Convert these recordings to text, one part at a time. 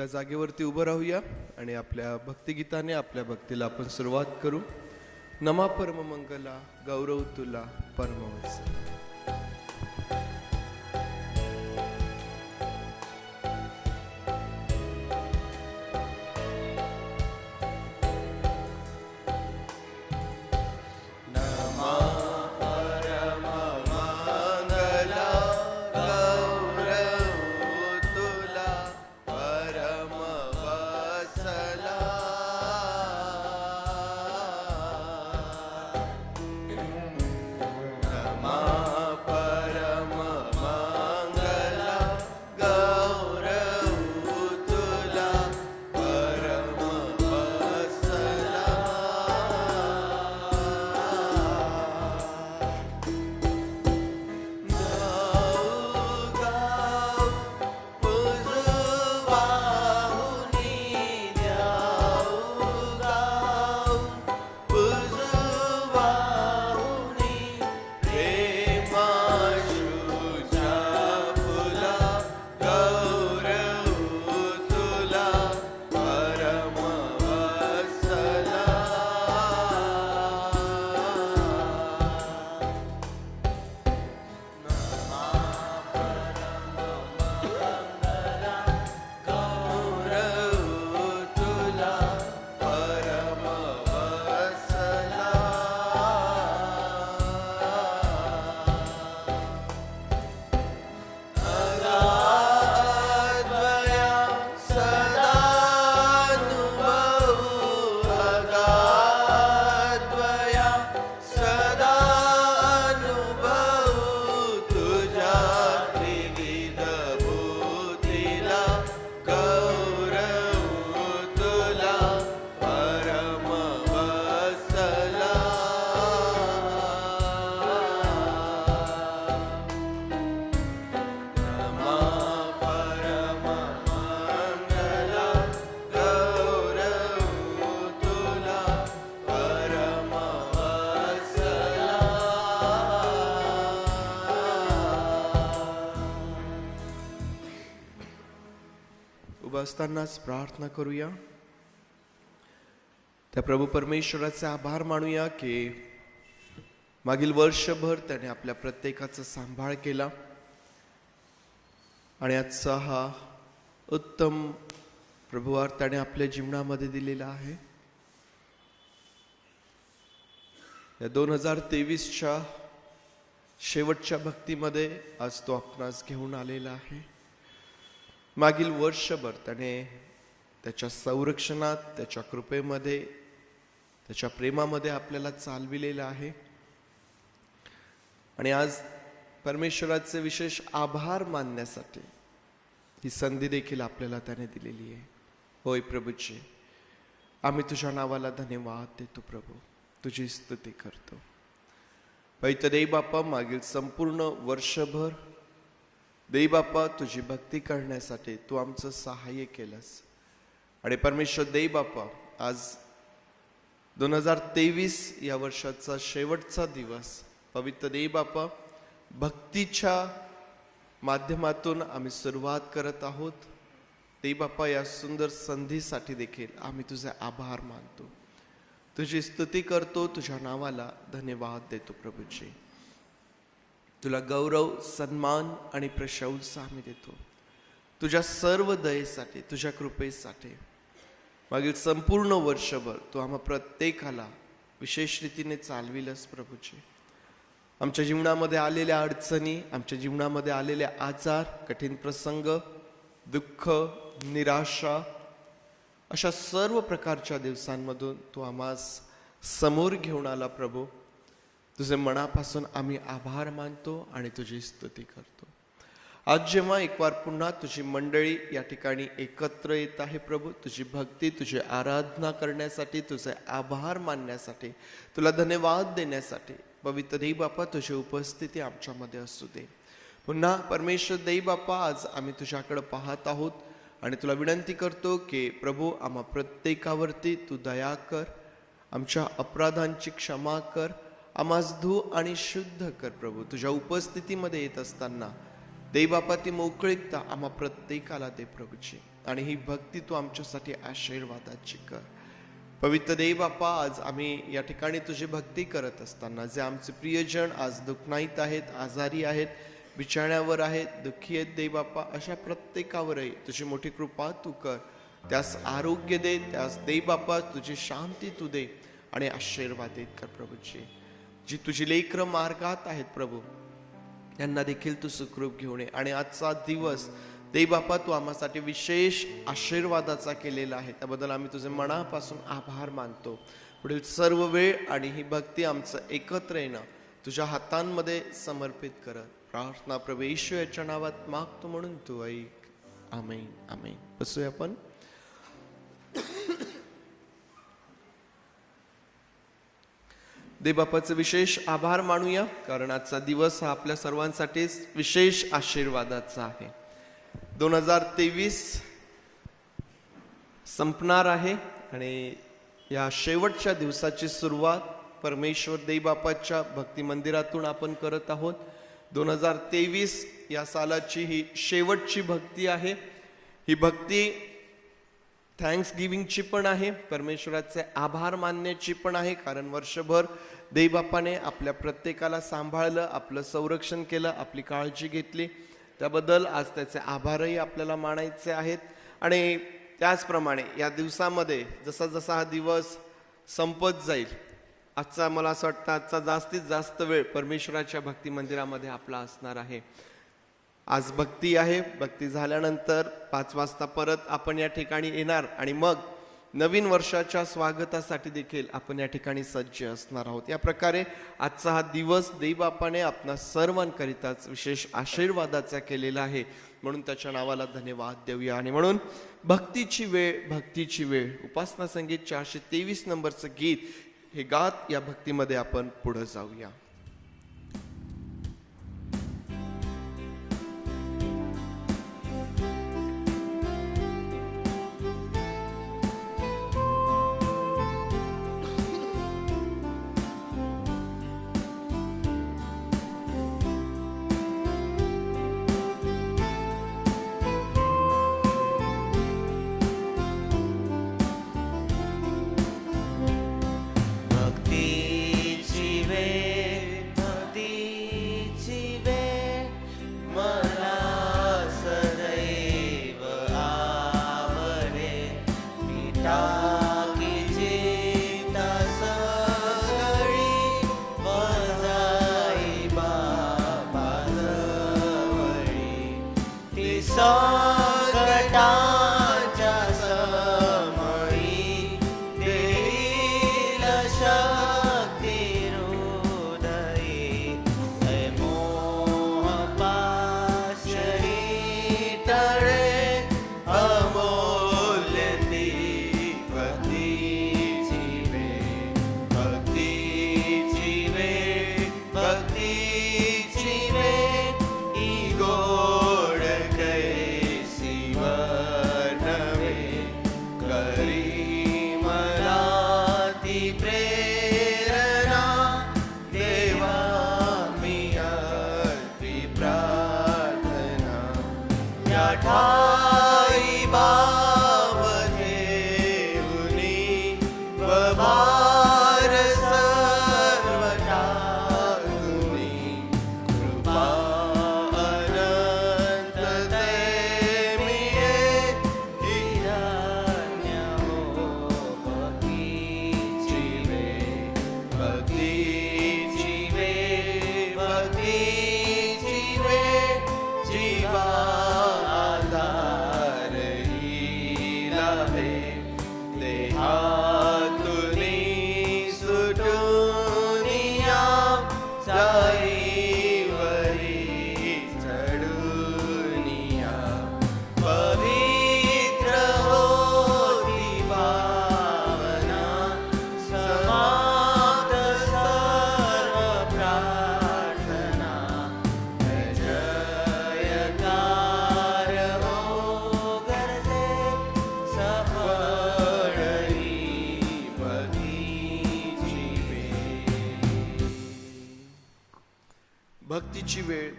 आपल्या जागेवरती उभं राहूया आणि आपल्या भक्तिगीताने आपल्या भक्तीला आपण सुरुवात करू. नमा परममंगला गौरव तुला परमवत्सला. असतानाच प्रार्थना करूया. त्या प्रभू परमेश्वराचे आभार मानूया की मागील वर्षभर त्याने आपल्या प्रत्येकाचा सांभाळ केला आणि आजचा हा उत्तम प्रभुवार त्याने आपल्या जीवनामध्ये दिलेला आहे. या 2023च्या शेवटच्या भक्तीमध्ये आज तो आपणास घेऊन आलेला आहे. मागील वर्षभर त्याने त्याच्या संरक्षणात, त्याच्या कृपेमध्ये, त्याच्या प्रेमामध्ये आपल्याला चालविलेलं आहे आणि आज परमेश्वराचे विशेष आभार मानण्यासाठी ही संधी देखील आपल्याला त्याने दिलेली आहे. होय प्रभूजी, आम्ही तुझ्या नावाला धन्यवाद देतो. प्रभू, तुझी स्तुती करतो. पवित्र देव बाप्पा, मागील संपूर्ण वर्षभर देव बाप्पा तुझी भक्ती करण्यासाठी तू आमचं सहाय्य केलंस आणि परमेश्वर देव बाप्पा, आज 2023 या वर्षाचा शेवटचा दिवस पवित्र देव बाप्पा भक्तीच्या माध्यमातून आम्ही सुरुवात करत आहोत. देव बाप्पा, या सुंदर संधीसाठी देखील आम्ही तुझे आभार मानतो, तुझी स्तुती करतो, तुझ्या नावाला धन्यवाद देतो. प्रभूजी, तुला गौरव, सन्मान आणि प्रशंसा आम्ही देतो तुझ्या सर्व दयेसाठी, तुझ्या कृपेसाठी. मागील संपूर्ण वर्षभर तू आम्हा प्रत्येकाला विशेष रीतीने चालविलंस. प्रभूजी, आमच्या जीवनामध्ये आलेल्या अडचणी, आमच्या जीवनामध्ये आलेले आजार, कठीण प्रसंग, दुःख, निराशा, अशा सर्व प्रकारच्या दिवसांमधून तू आम्हास समोर घेऊन आला. प्रभू, तुझे मनापासून आम्ही आभार मानतो आणि तुझी स्तुती करतो. आज जेव्हा एक वार पुन्हा तुझी मंडळी या ठिकाणी एकत्र येत आहे प्रभू, तुझी भक्ती, तुझी आराधना करण्यासाठी, तुझे आभार मानण्यासाठी, तुला धन्यवाद देण्यासाठी, पवित्र देव बाप्पा तुझी उपस्थिती आमच्यामध्ये असू दे. पुन्हा परमेश्वर देव बाप्पा, आज आम्ही तुझ्याकडे पाहत आहोत आणि तुला विनंती करतो की प्रभू, आम्हा प्रत्येकावरती तू दया कर, आमच्या अपराधांची क्षमा कर, आम्हास धू आणि शुद्ध कर. प्रभू, तुझ्या उपस्थितीमध्ये येत असताना देव बाप्पा ती मोकळीकता आम्हा प्रत्येकाला दे. प्रभूची, आणि ही भक्ती तू आमच्यासाठी आशीर्वादाची कर. पवित्र देव बाप्पा, आज आम्ही या ठिकाणी तुझी भक्ती करत असताना जे आमचे प्रियजन आज दुःखनाईत आहेत, आजारी आहेत, बिछाण्यावर आहेत, दुःखी आहेत देव बाप्पा, अशा प्रत्येकावरही तुझी मोठी कृपा तू कर. त्यास आरोग्य दे, त्यास देव बाप्पा तुझी शांती तू दे आणि आशीर्वादित कर प्रभूजी. जी तुझी लेकरं मार्गात आहेत प्रभू, त्यांना देखील तू सुखरूप घेऊन ये. आणि आजचा दिवस देव बाप्पा तू आम्हासाठी विशेष आशीर्वादाचा केलेला आहे, त्याबद्दल आम्ही तुझे मनापासून आभार मानतो. पुढील सर्व वेळ आणि ही भक्ती आमचं एकत्र येणं तुझ्या हातांमध्ये समर्पित करत प्रार्थना प्रभू येशू याच्या नावात मागतो म्हणून तू ऐक. आमेन आमेन. बसूया आपण. देव बाप्पाचे विशेष आभार मानूया, कारण आजचा दिवस हा आपल्या सर्वांसाठीच विशेष आशीर्वादाचा आहे. 2023 संपणार आहे आणि या शेवटच्या दिवसाची सुरुवात परमेश्वर देव बाप्पाच्या भक्ती मंदिरातून आपण करत आहोत. 2023 या सालाची ही शेवटची भक्ती आहे. ही भक्ती थँक्स गिव्हिंगची पण आहे, परमेश्वराचे आभार मानण्याची पण आहे, कारण वर्षभर देव बाप्पाने आपल्या प्रत्येकाला सांभाळलं, आपलं संरक्षण केलं, आपली काळजी घेतली, त्याबद्दल आज त्याचे आभारही आपल्याला मानायचे आहेत. आणि त्याचप्रमाणे या दिवसामध्ये जसा जसा हा दिवस संपत जाईल, आजचा मला असं वाटतं आजचा जास्तीत जास्त वेळ परमेश्वराच्या भक्ती मंदिरामध्ये आपला असणार आहे. आज भक्ती आहे, भक्ती झाल्यानंतर 5 वाजता परत आपण या ठिकाणी येणार आणि मग नवीन वर्षाच्या स्वागतासाठी देखील आपण या ठिकाणी सज्ज असणार आहोत. या प्रकारे आजचा हा दिवस देव बाप्पाने आपणा सर्वांकरिताच विशेष आशीर्वादाचा केलेला आहे, म्हणून त्याच्या नावाला धन्यवाद देऊया. आणि म्हणून भक्तीची वेळ उपासना संगीत 423 नंबरचं गीत हे गात या भक्तीमध्ये आपण पुढे जाऊया.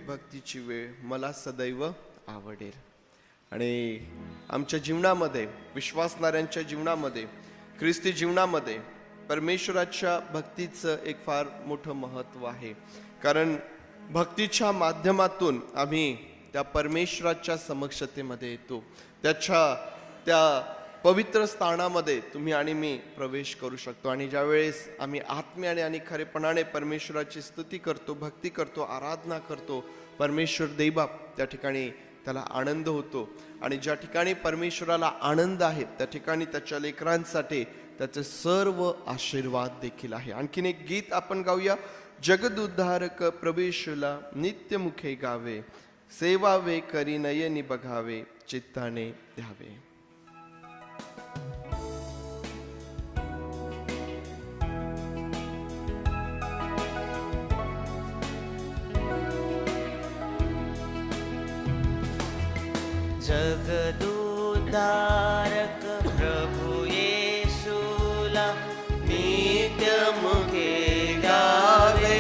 भक्तीची वेळ मला सदैव आवडेल. आणि आमच्या जीवनामध्ये, विश्वासणाऱ्यांच्या जीवनामध्ये, ख्रिस्ती जीवनामध्ये परमेश्वराच्या भक्तीचं एक फार मोठं महत्त्व आहे. कारण भक्तीच्या माध्यमातून आम्ही त्या परमेश्वराच्या समक्षतेमध्ये येतो. त्या पवित्र स्थानामध्ये तुम्ही आणि मी प्रवेश करू शकतो. आणि ज्यावेळेस आम्ही आत्म्याने आणि खरेपणाने परमेश्वराची स्तुती करतो, भक्ती करतो, आराधना करतो, परमेश्वर दैबाप त्या ठिकाणी त्याला आनंद होतो. आणि ज्या ठिकाणी परमेश्वराला आनंद आहे त्या ठिकाणी त्याच्या लेकरांसाठी त्याचे सर्व आशीर्वाद देखील आहे. आणखीन एक गीत आपण गाऊया. जगदुद्धारक प्रभेशुला नित्य मुखे गावे, सेवावे करी नयनी बघावे, चित्ताने द्यावे. जगदुद्धारक प्रभु येशूला नित्य मुखे गावे,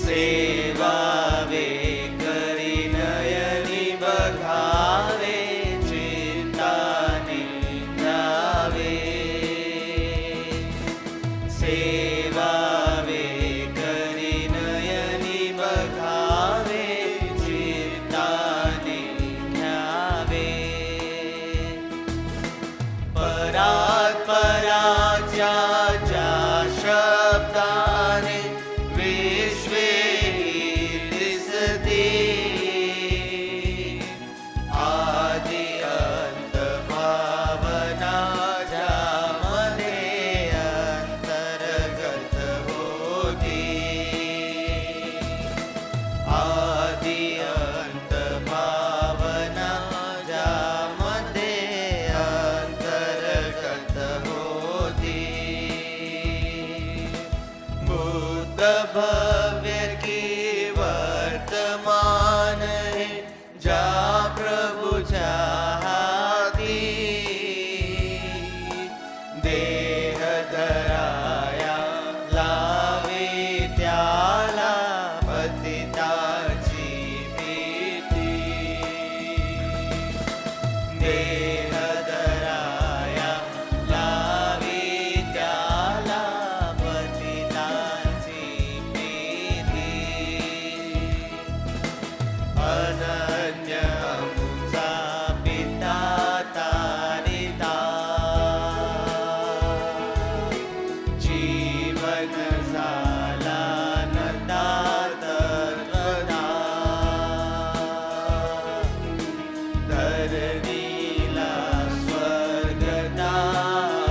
सेवावे करी नयनी बघावे, चित्ताने द्यावे. सेवावे करी नयनी बघावे, चित्ताने घ्यावे. परात पराच्या ज्या शब्दाने विश्वे दिसते, आदि अंत भावना ज्यामध्ये अंतर्गत होती. आदि अंत भावना ज्यामध्ये अंतर्गत होती. भूत भव्य की वर्तमान है ज्या प्रभुच्या हाती. देह धराया लावे त्याला पतिताची भीती. देह धराया लावे त्याला पतिताची भीती. अनन्य आमचा पिता तारिता, जीवन झाला नतातत्वता. धरणीला स्वर्गता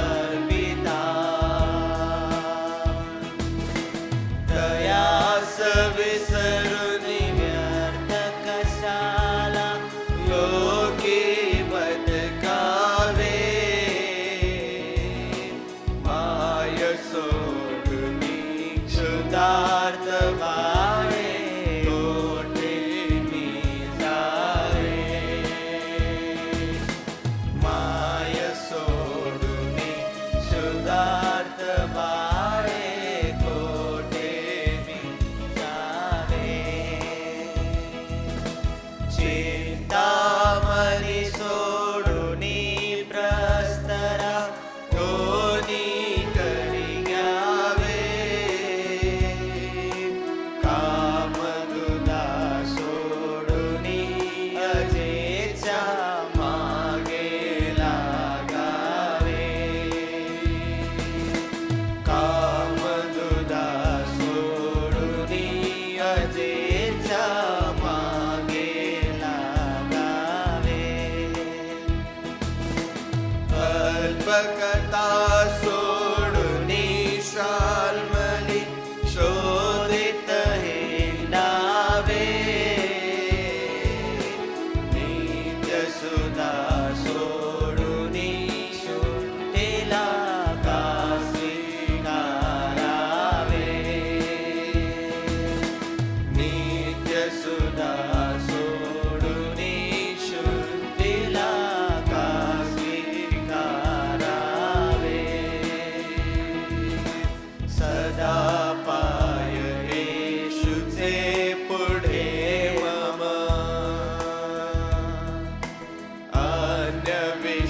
अर्पिता. दयास विसरून व्यर्थ कशाला लोकी बदकावे. माय सोडून क्षुधार्थ बाळे कोठे मी जावे. माय सोडून क्षुधार्थ बाळे कोठे मी जावे. चिंतामणी सोडून प्रस्तरा दोन्ही करी घ्यावे. काम तुला सोडून अजेच्या मागे लागावे. काम तुला सोडून अजेच्या मागे लागावे. अल्पकथा सोडून शाल्मली शोधित हिंडावे. नित्य सुधा सोडून शुद्धीला का स्वीकारावे. नित्य सुधा सोडून शुद्धीला का स्वीकारावे.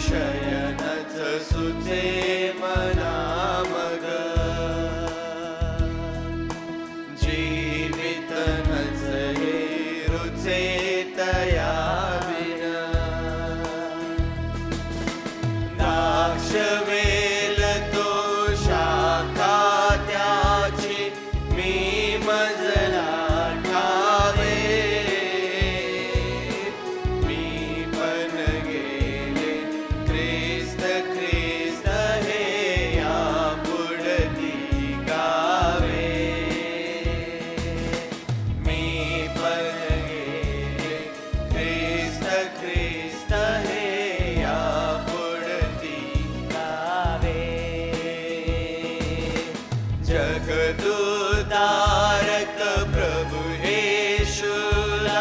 शयनच सुचे मना मग जीवित नच हे रुचे तया विना द्राक्षवेल तो शाखा त्याची मी मजला ठावे मी पण गेले ख्रिस्त ख्रिस्त हे या पुढती गावे मी पण गेले ख्रिस्त ख्रिस्त हे या पुढती गावे जगदुतारक प्रभु येशूला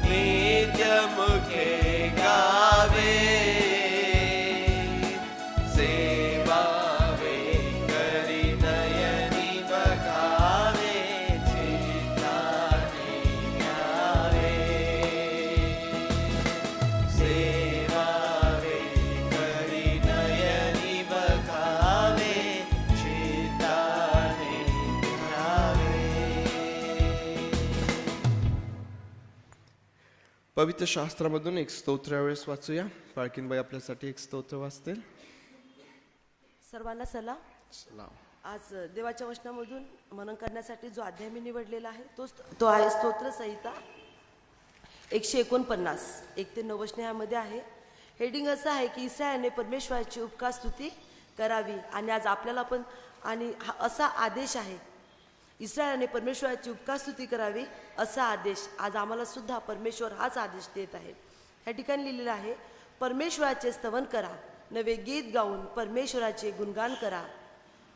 नित्य मुखे गावे सेवावे करी नयनी बघावे चित्ताने घ्यावे सेवावे करी नयनी बघावे चित्ताने घ्यावे. पवित्र शास्त्रामधून एक स्तोत्र यावेळेस वाचूया. पाळकीनबाई आपल्यासाठी एक स्तोत्र वाचतील. सर्वांना सलाम. आज देवाच्या वचनामधून मनन करण्यासाठी जो अध्याय मी निवडलेला आहे तो आहे स्तोत्र संहिता 149 1 ते 9 वचने यामध्ये आहे. हेडिंग असं आहे की इस्रायलने परमेश्वराची उपकार स्तुती करावी. आणि आज आपल्याला पण आणि हा असा आदेश आहे, इस्रायलने परमेश्वराची उपकार स्तुती करावी असा आदेश आज आम्हाला सुद्धा परमेश्वर हाच आदेश देत आहे. ह्या ठिकाणी लिहिलेलं आहे, परमेश्वराचे स्तवन करा, नवे गीत गाऊन परमेश्वराचे गुणगान करा,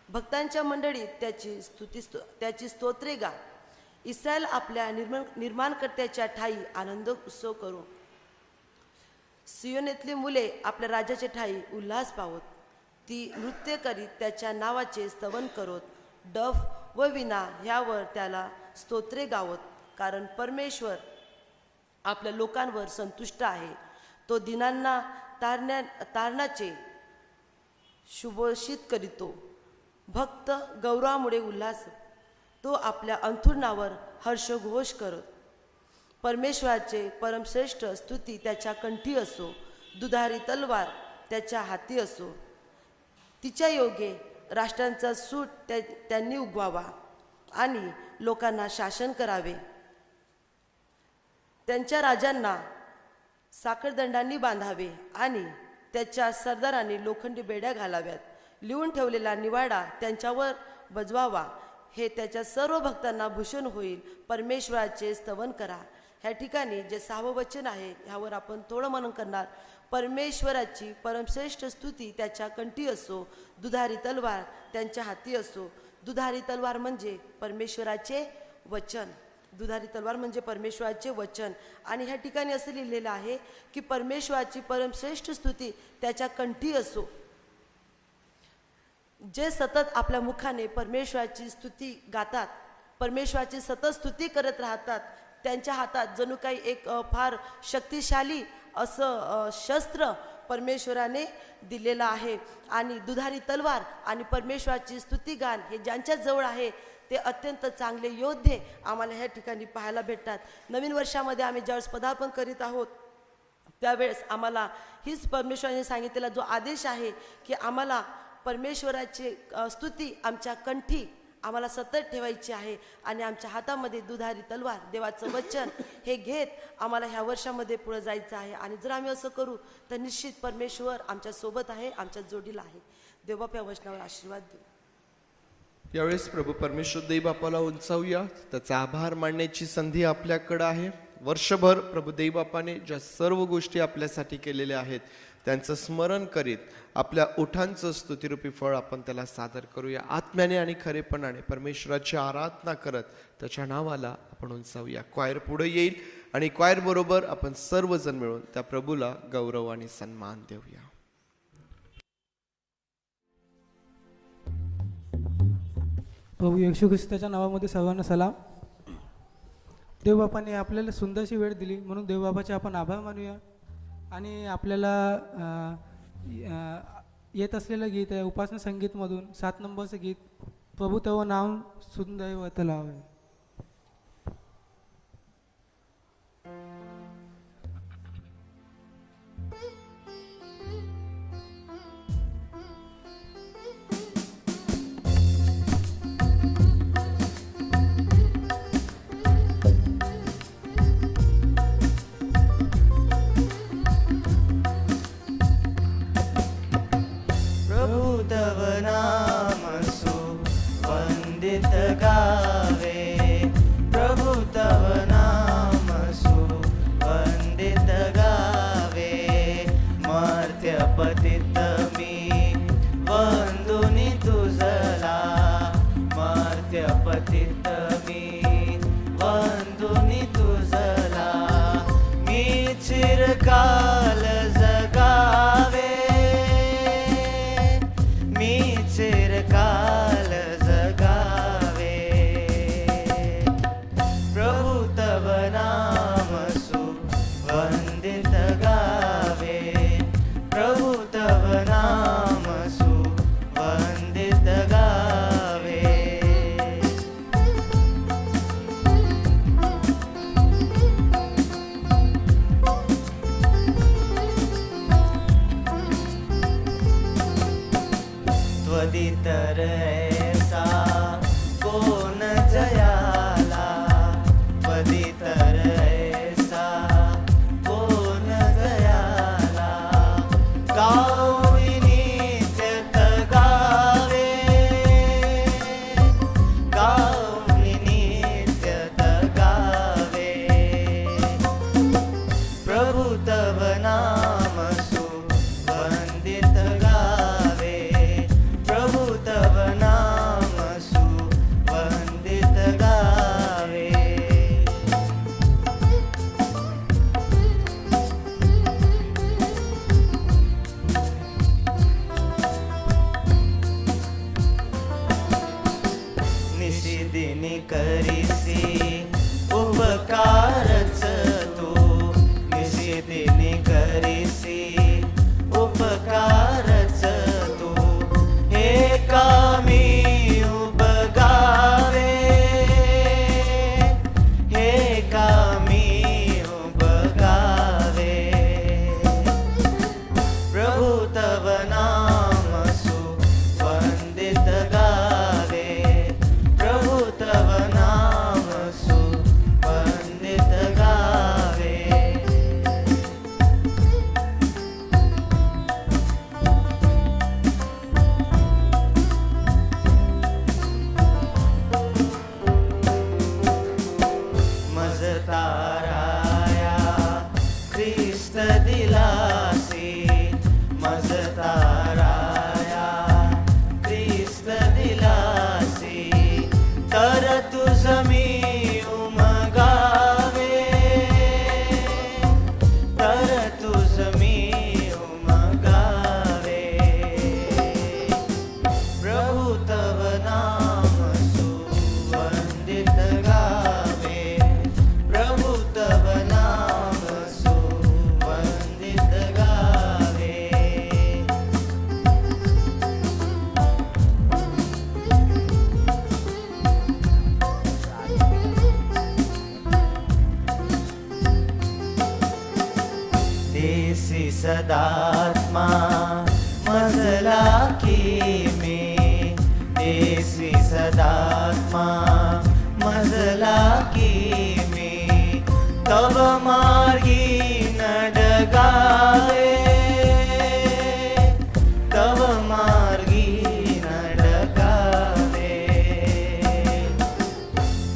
भक्तांच्या मंडळीत त्याची स्तोत्रे गा. इस्रायल आपल्या निर्माणकर्त्याच्या ठाई आनंद उत्सव करू. सियोनेतली मुले आपल्या राजाच्या ठाई उल्हास पावत, ती नृत्य करीत त्याच्या नावाचे स्तवन करत, डफ व विना ह्यावर त्याला स्तोत्रे गावत. कारण परमेश्वर आपल्या लोकांवर संतुष्ट आहे. तो दिनांना तारणाचे शुभोषित करीतो. भक्त गौरवामुळे उल्हास, तो आपल्या अंथरुणावर हर्षघोष करत. परमेश्वराचे परमश्रेष्ठ स्तुती त्याच्या कंठी असो, दुधारी तलवार त्याच्या हाती असो. तिच्या योगे राष्ट्रांचा सूट त्यांनी उगवावा आणि लोकांना शासन करावे. त्यांच्या राजांना साखरदंडांनी बांधावे आणि त्याच्या सरदारांनी लोखंडी बेड्या घालाव्यात. लिहून ठेवलेला निवाडा त्यांच्यावर बजवावा. हे त्याच्या सर्व भक्तांना भूषण होईल. परमेश्वराचे स्तवन करा. ह्या ठिकाणी जे 6वं वचन आहे ह्यावर आपण थोडं मनन करणार. परमेश्वराची परमश्रेष्ठ स्तुती त्याच्या कंठी असो, दुधारी तलवार त्यांच्या हाती असो. दुधारी तलवार म्हणजे परमेश्वराचे वचन. दुधारी तलवार म्हणजे परमेश्वराचे वचन. आणि ह्या ठिकाणी असं लिहिलेलं आहे की परमेश्वराची परमश्रेष्ठ स्तुती त्याच्या कंठी असो. जे सतत आपल्या मुखाने परमेश्वराची स्तुती गातात, परमेश्वराची सतत स्तुती करत राहतात, त्यांच्या हातात जणू काही एक फार शक्तिशाली असं शस्त्र परमेश्वराने दिलेलं आहे. आणि दुधारी तलवार आणि परमेश्वराची स्तुतिगान हे ज्यांच्या जवळ आहे ते अत्यंत चांगले योद्धे आम्हाला ह्या ठिकाणी पाहायला भेटतात. नवीन वर्षामध्ये आम्ही ज्यावेळेस पदार्पण करीत आहोत त्यावेळेस आम्हाला हीच परमेश्वराने सांगितलेला जो आदेश आहे की आम्हाला परमेश्वराची स्तुती आमच्या कंठी आम्हाला सतत ठेवायची आहे. आणि आमच्या हातामध्ये दुधारी तलवार देवाचं वचन हे घेत आम्हाला ह्या वर्षामध्ये पुढे जायचं आहे. आणि जर आम्ही असं करू तर निश्चित परमेश्वर आमच्या सोबत आहे, आमच्या जोडीला आहे. देवबाप या वचनावर आशीर्वाद देऊ. यावेळेस प्रभू परमेश्वर देव बापाला उंचावूया. त्याचा आभार मानण्याची संधी आपल्याकडे आहे. वर्षभर प्रभू देव बापाने ज्या सर्व गोष्टी आपल्यासाठी केलेल्या आहेत त्यांचं स्मरण करीत आपल्या ओठांचं स्तुतिरूपी फळ आपण त्याला सादर करूया. आत्म्याने आणि खरेपणाने परमेश्वराची आराधना करत त्याच्या नावाला आपण उंचावूया. क्वायर पुढे येईल आणि क्वायर बरोबर आपण सर्वजण मिळून त्या प्रभूला गौरव आणि सन्मान देऊया. प्रभू येशू ख्रिस्ताच्या नावामध्ये सर्वांना सलाम. देवबापाने आपल्याला सुंदरशी वेळ दिली म्हणून देवबापाचे आपण आभार मानूया. आणि आपल्याला येत असलेलं गीत आहे उपासना संगीतमधून 7 नंबरचं गीत प्रभू तव नाम सुंदर लावे. प्रभु तव नाम सुवंदित गावे, प्रभु तव नाम सुवंदित गावे. मर्त्य पतित मी वंदुनी तुझला, मर्त्य पतित मी वंदुनी तुझला. मी चिरकाल जगावे, मी चिरकाल जगावे. प्रभु तव नाम सुवंदित गावे, प्रभु तव नाम सुवंदित गावे. त्वदितर ऐसा कोण जयाला, त्वदितर ऐसा कोण जयाला. गावी नित्यत गावे, गावी नित्यत गावे. प्रभु तव नाम सुवंदित गावे, प्रभु तव नाम सुवंदित गावे. निशिदिनी करीसी उपकारच तू, निशिदिनी करीसी उपकारच तू. हे कामी उबगावे, हे कामी उबगावे. प्रभु तव नाम सुवंदित गावे, प्रभु तव नाम सुवंदित गावे. मजताराया ख्रिस्त दिलासी, मजताराया ख्रिस्त दिलासी. तर तुझ मी उमगावे, तर तुझ मी उमगावे. प्रभु तव नाम सुवंदित गावे, प्रभु तव नाम सुवंदित गावे. देसी सदात्मा मजला की मी, देसी सदात्मा मजला की मी. तव मार्गी नडगावे, तव मार्गी नडगावे.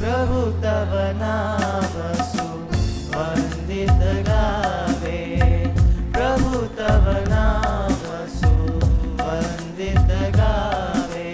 प्रभु तव नाम सुवंदित गावे, प्रभु तव नाम सुवंदित गावे.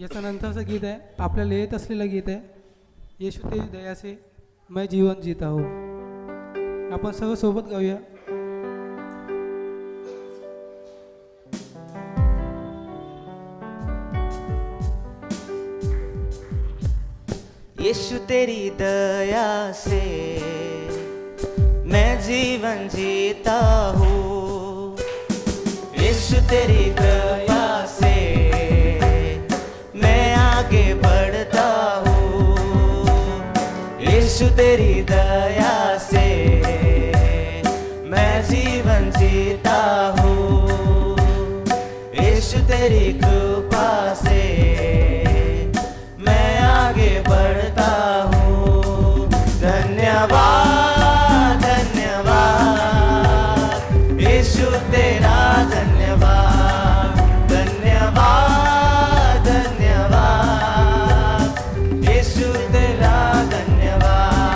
याचं नंतरचं गीत आहे आपल्याला येत असलेलं गीत आहे येशू तेरी दया से मैं जीवन जीता हो. आपण सर्व सोबत गाऊया. यीशु तेरी दया से मैं जीवन जीता हूँ. यीशु तेरी दया से मैं आगे बढ़ता हूँ. यीशु तेरी दया से मैं जीवन जीता हूँ. यीशु तेरी कृपा से मैं आगे बढ़ता हूँ. धन्यवाद धन्यवाद यीशु तेरा धन्यवाद. धन्यवाद धन्यवाद यीशु तेरा धन्यवाद.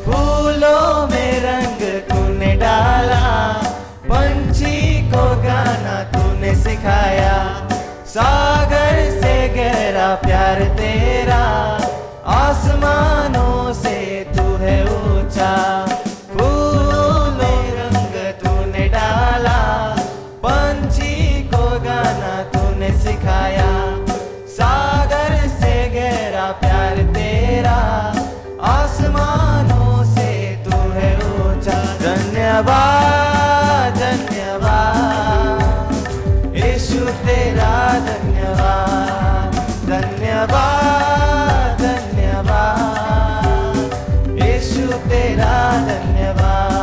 फूलों में रंग तूने डाला, पंछी को गाना तूने सिखाया. सागर से गहरा प्यार तेरा, आसमानों से तू है ऊंचा. फूलों में रंग तूने डाला, पंछी को गाना तूने सिखाया. सागर से गहरा प्यार तेरा, आसमानों से तू है ऊंचा. धन्यवाद धन्यवाद यीशु तेरा धन्यवाद. धन्यवाद धन्यवाद यीशु तेरा धन्यवाद.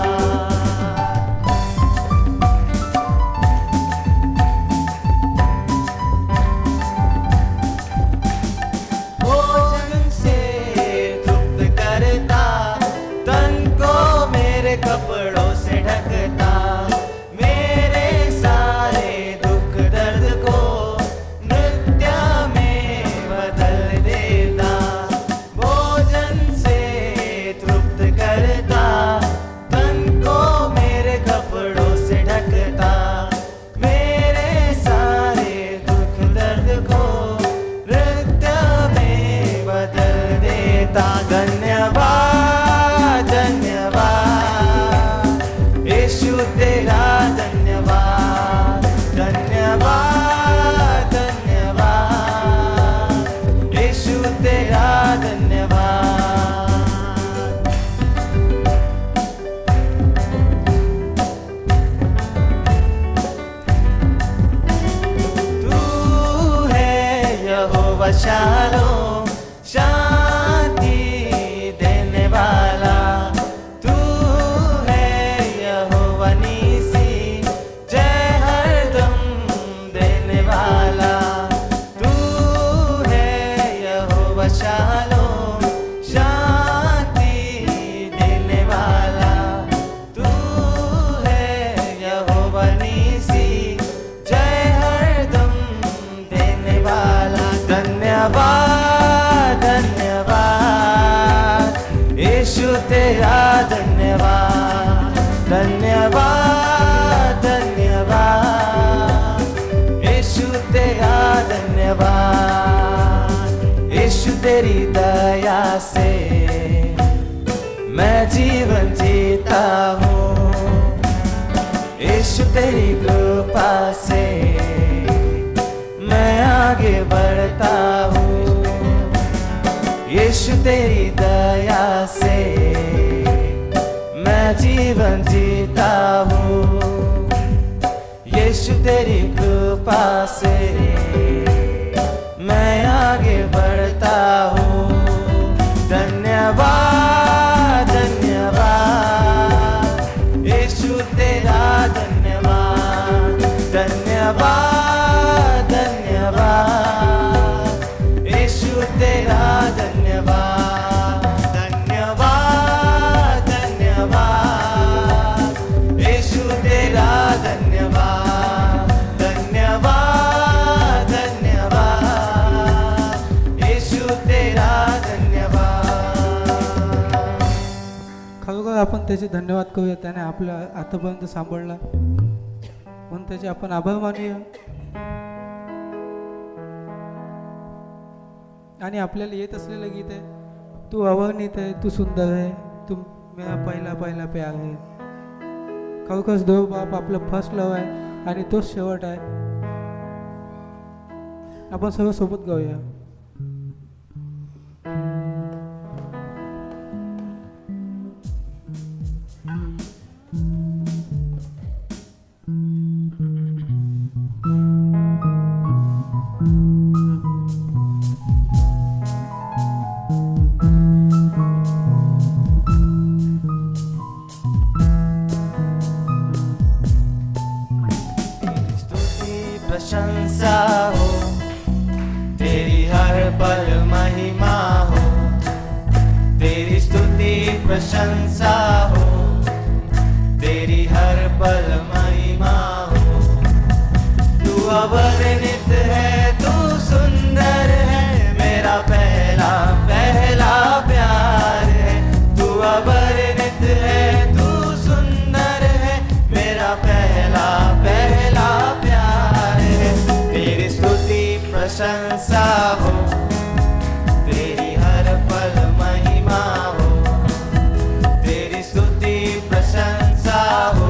भोजन से तृप्त करता, तन को मेरे कपड़ों से ढकता. मेरे सारे दुख दर्द को नृत्य में बदल देता. भोजन से तृप्त करता, तन को मेरे कपड़ों से ढकता. मेरे सारे दुख दर्द को नृत्य में बदल देता. धन्यवाद धन्यवाद यीशु तेरा धन्यवाद. धन्यवाद धन्यवाद यीशु तेरा धन्यवाद. तू है यहोवा शालोम, शांति देने वाला. तू है यहोवा नीसी, जय हरदम देने वाला. तू है यहोवा शालोम, शांति देने वाला. तू है यहोवा नीसी, जय हरदम देने वाला. धन्यवाद धन्यवाद यीशु तेरा धन्यवाद. धन्यवाद धन्यवाद यीशु तेरा धन्यवाद. यीशु तेरी दया से मैं जीवन जीता हूँ. यीशु तेरी कृपा से मैं आगे बढ़ता हूँ. यीशु तेरी दया से मैं जीवन जीता हूँ. यीशु तेरी कृपा से मैं आगे बढ़ता हूँ. धन्यवाद धन्यवाद यीशु तेरा धन्यवाद. धन्यवाद धन्यवाद यीशु तेरा धन्यवाद. धन्यवाद धन्यवाद यीशु तेरा धन्यवाद. धन्यवाद धन्यवाद यीशु तेरा धन्यवाद. खरोखर आपण त्याचे धन्यवाद करूया, त्याने आपल्या आतापर्यंत सांभाळला म्हणून त्याचे आपण आभार मानूया. आणि आपल्याला येत असलेलं गीत आहे, तू अवर्णित आहे, तू सुंदर आहे, तू मेरा पहिला पहिला प्यार आहे. खरोखरच देव बाप आपलं फर्स्ट लव आहे आणि तोच शेवट आहे. आपण सर्व सोबत गाऊया. प्रशंसा हो, तेरी हर पल महिमा हो, तेरी स्तुति प्रशंसा हो, तेरी हर पल महिमा हो. तू अवर्णित है, तू सुंदर है, मेरा पहला पहला प्यार है. तू अवर्णित है, तू सुंदर है, मेरा पहला पहला प्यार है. तेरी स्तुति प्रशंसा हो, तेरी हर पल महिमा हो, तेरी स्तुति प्रशंसा हो,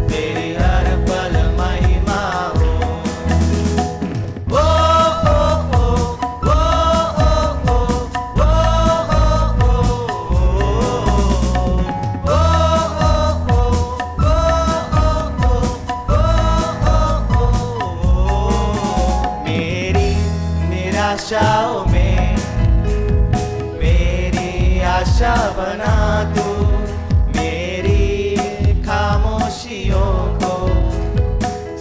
तेरी हर पल महिमा हो. ओ ओ ओ ओ ओ ओ ओ मेरी निराशाओं में मेरी आशा बना तू, मेरी खामोशियों को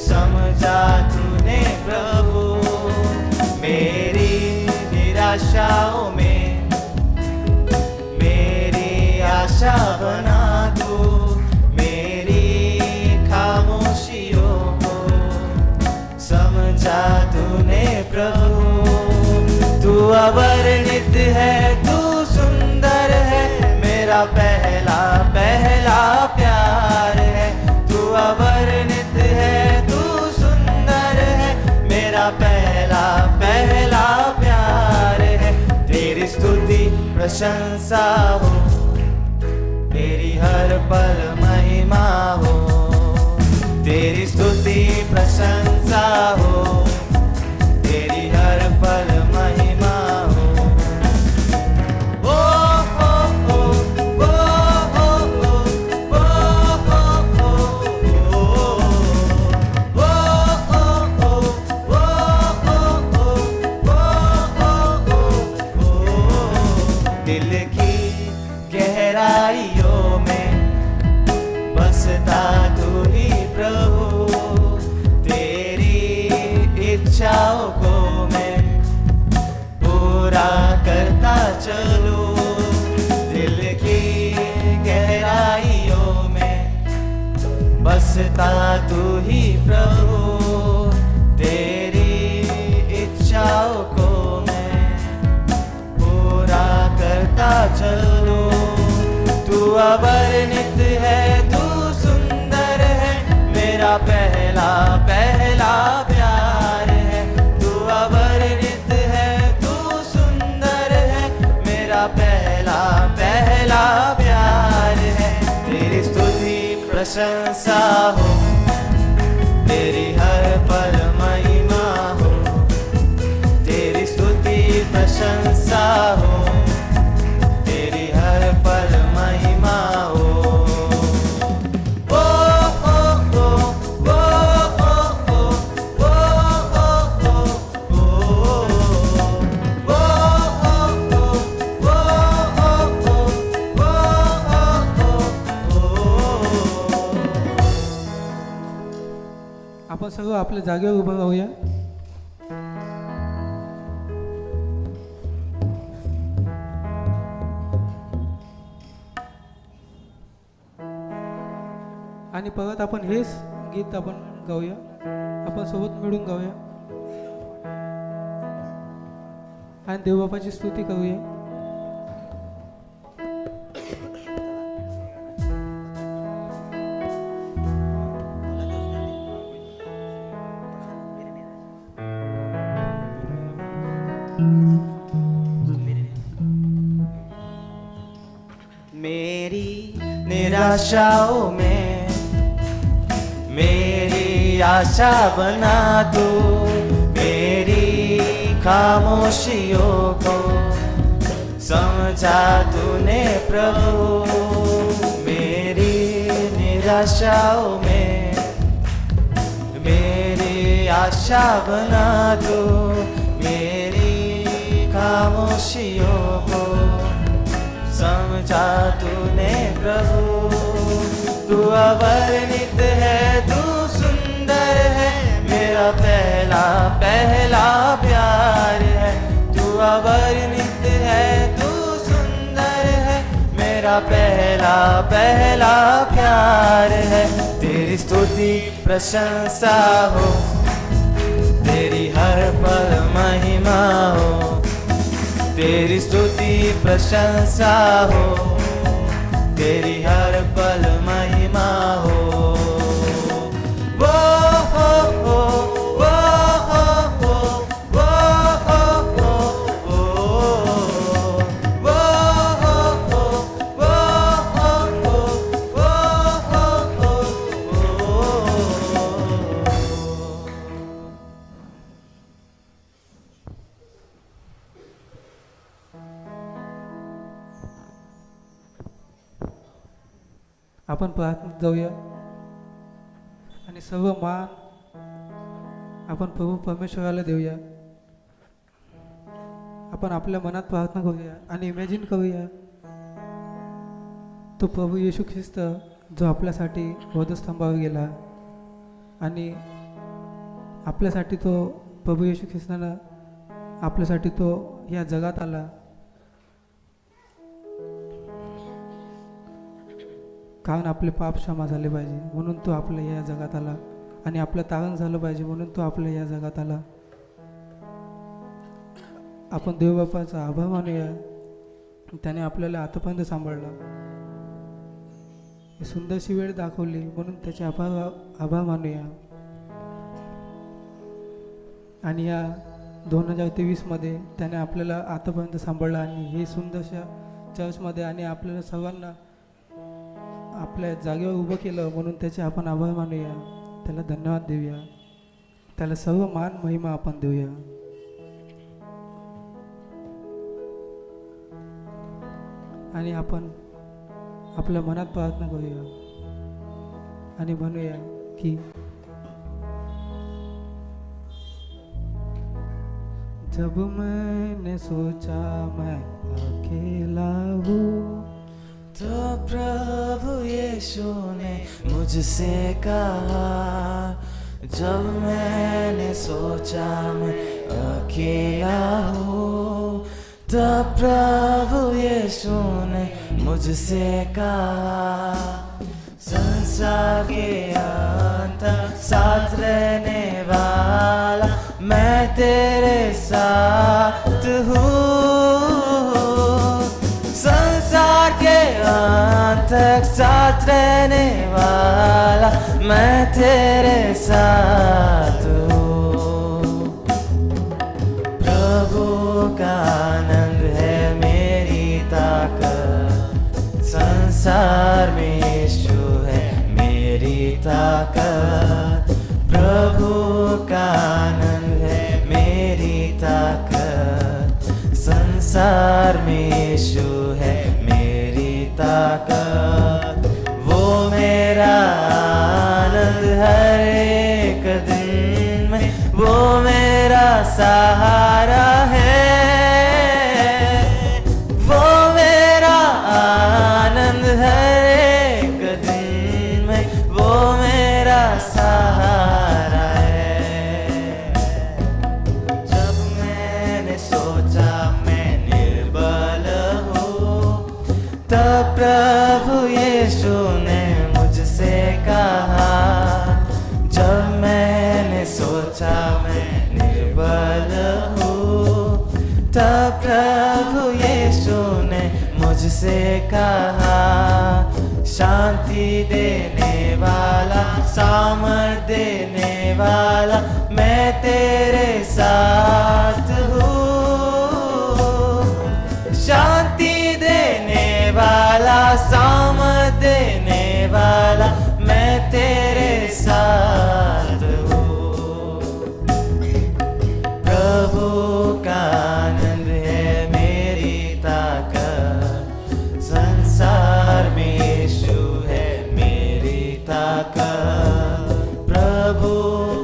समझा तूने प्रभु. मेरी निराशाओं में मेरी आशा बना तू, मेरी खामोशियों को समझा तूने प्रभु. तू अवर्णित है, तू सुंदर है, मेरा पहला पहला प्यार है. तू अवर्णित है, तू सुंदर है, मेरा पहला पहला प्यार है. तेरी स्तुति प्रशंसा हो, तेरी हर पल महिमा हो, तेरी स्तुति प्रशंसा हो, तेरी हर पल महिमा हो. ओ ओ ओ ओ ओ ओ ओ ओ ओ ओ. दिल की गहराइयों में बसता तू ही प्रभु. तेरी इच्छाओं को मैं पूरा करता चलूं. दिल की गहराइयों में बसता तू ही प्रभु. तेरी इच्छाओं को मैं पूरा करता चलूं. तू अवर्णित है, तू सुंदर है, मेरा पहला पहला प्यार है. तू अवर्णित है, तू सुंदर है, मेरा पहला पहला प्यार है. तेरी स्तुति प्रशंसा हो, तेरी हर पल महिमा हो, तेरी स्तुति प्रशंसा हो, तेरी हर पल महिमा हो. ओ ओ ओ ओ ओ ओ ओ ओ ओ आपण सर्व आपल्या जागेवर उभं राहूया. आणि परत आपण हेच गीत आपण गाऊया, आपण सोबत मिळून गाऊया आणि देवबापाची स्तुती करूया. मेरी निराशाओं में मेरी आशा बना दो, मेरी खामोशियों को समझा तूने प्रभु। मेरी निराशाओं में मेरी आशा बना दो, मेरी खामोशियों को समझा तूने प्रभु। तू अवर्णित है, तू सुंदर है, मेरा पहला पहला प्यार है। तू अवर्णित है, तू सुंदर है, मेरा पहला पहला प्यार है। तेरी स्तुति प्रशंसा हो, तेरी हर पल महिमा हो, तेरी स्तुति प्रशंसा हो, तेरी हर पल महिमा हो। वो हो वो हो वो हो वो आपण प्रार्थनेत जाऊया आणि सर्व मान आपण प्रभू परमेश्वराला देऊया. आपण आपल्या मनात प्रार्थना करूया आणि इमॅजिन करूया तो प्रभू येशू ख्रिस्त जो आपल्यासाठी वधस्तंभावर गेला आणि आपल्यासाठी तो प्रभू येशू ख्रिस्तानं आपल्यासाठी तो या जगात आला. कारण आपले पाप क्षमा झाले पाहिजे म्हणून तो आपल्या या जगात आला आणि आपलं तारण झालं पाहिजे म्हणून तो आपल्या या जगात आला. आपण देवबापाचा आभार मानूया, त्याने आपल्याला आतापर्यंत सांभाळलं, ही सुंदरशी वेळ दाखवली म्हणून त्याचे आभार मानूया. आणि या 2023 मध्ये त्याने आपल्याला आतापर्यंत सांभाळलं आणि हे सुंदरशा चर्चमध्ये आणि आपल्याला सर्वांना आपल्या जागेवर उभं केलं म्हणून त्याचे आपण आभार मानूया. त्याला धन्यवाद देऊया, त्याला सर्व मान महिमा आपण देऊया. आणि आपण आपल्या मनात प्रार्थना करूया आणि म्हणूया की जब मैंने सोचा मैं अकेला हूँ तो प्रभु यीशु ने मुझसे कहा, जब मैंने सोचा मैं अकेला हूँ तब प्रभु यीशु ने मुझसे कहा, संसार के अंत साथ रहने वाला मैं तेरे साथ हूँ, संसार के अंत तक साथ रहने वाला मैं तेरे साथ हूँ. प्रभु का आनंद है मेरी ताकत, संसार में यीशु है मेरी ताकत. प्रभु का आनंद है मेरी ताकत, संसार में यीशु है मेरी ताकत. वो मेरा आनंद हर एक दिन में, वो मेरा सहारा है, वो मेरा आनंद हर एक दिन में, वो मेरा सहारा है. जब मैंने सोचा मैं निर्बल हूँ तब प्रभु यीशु ने मुझसे कहा, जब मैंने सोचा मैं निर्बल हूँ तब प्रभु यीशु ने मुझसे कहा, शांति देने वाला सामर्थ देने वाला मैं तेरे साथ हूँ, साम देने वाला मैं तेरे साथ हूँ। प्रभु का आनंद है मेरी ताकत, संसार में यीशु है मेरी ताकत। प्रभु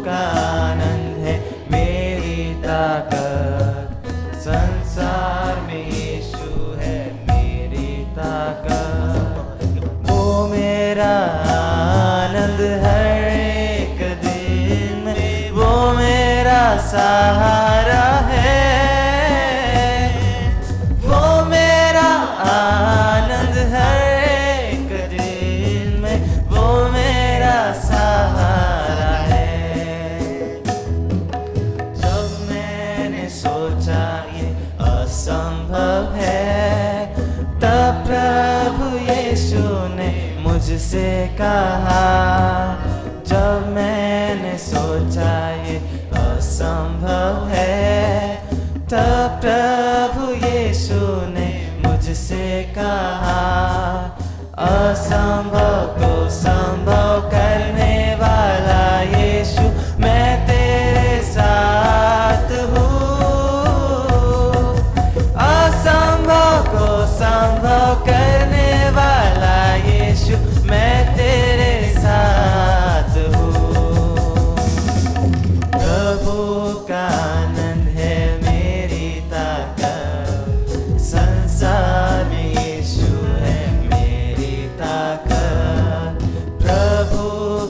का आनंद है मेरी ताकत, संसार में यीशु है मेरी ताकत। वो मेरा आनंद हर एक दिन में, वो मेरा सहारा है। वो मेरा आनंद हर एक दिन में, वो मेरा सहारा है। जब मैंने सोचा ये असंभव है, तब प्रभु यीशु ने मुझसे कहा। जब मैंने सोचा ये असंभव है, तब प्रभु यीशु ने मुझसे कहा। असंभव को संभव करने वाला यीशु मैं तेरे साथ हूँ। असंभव को संभव करने वाला यीशु मैं तेरे साथ हूँ। प्रभु का आनंद है मेरी ताकत, संसार में यीशु है मेरी ताकत। प्रभु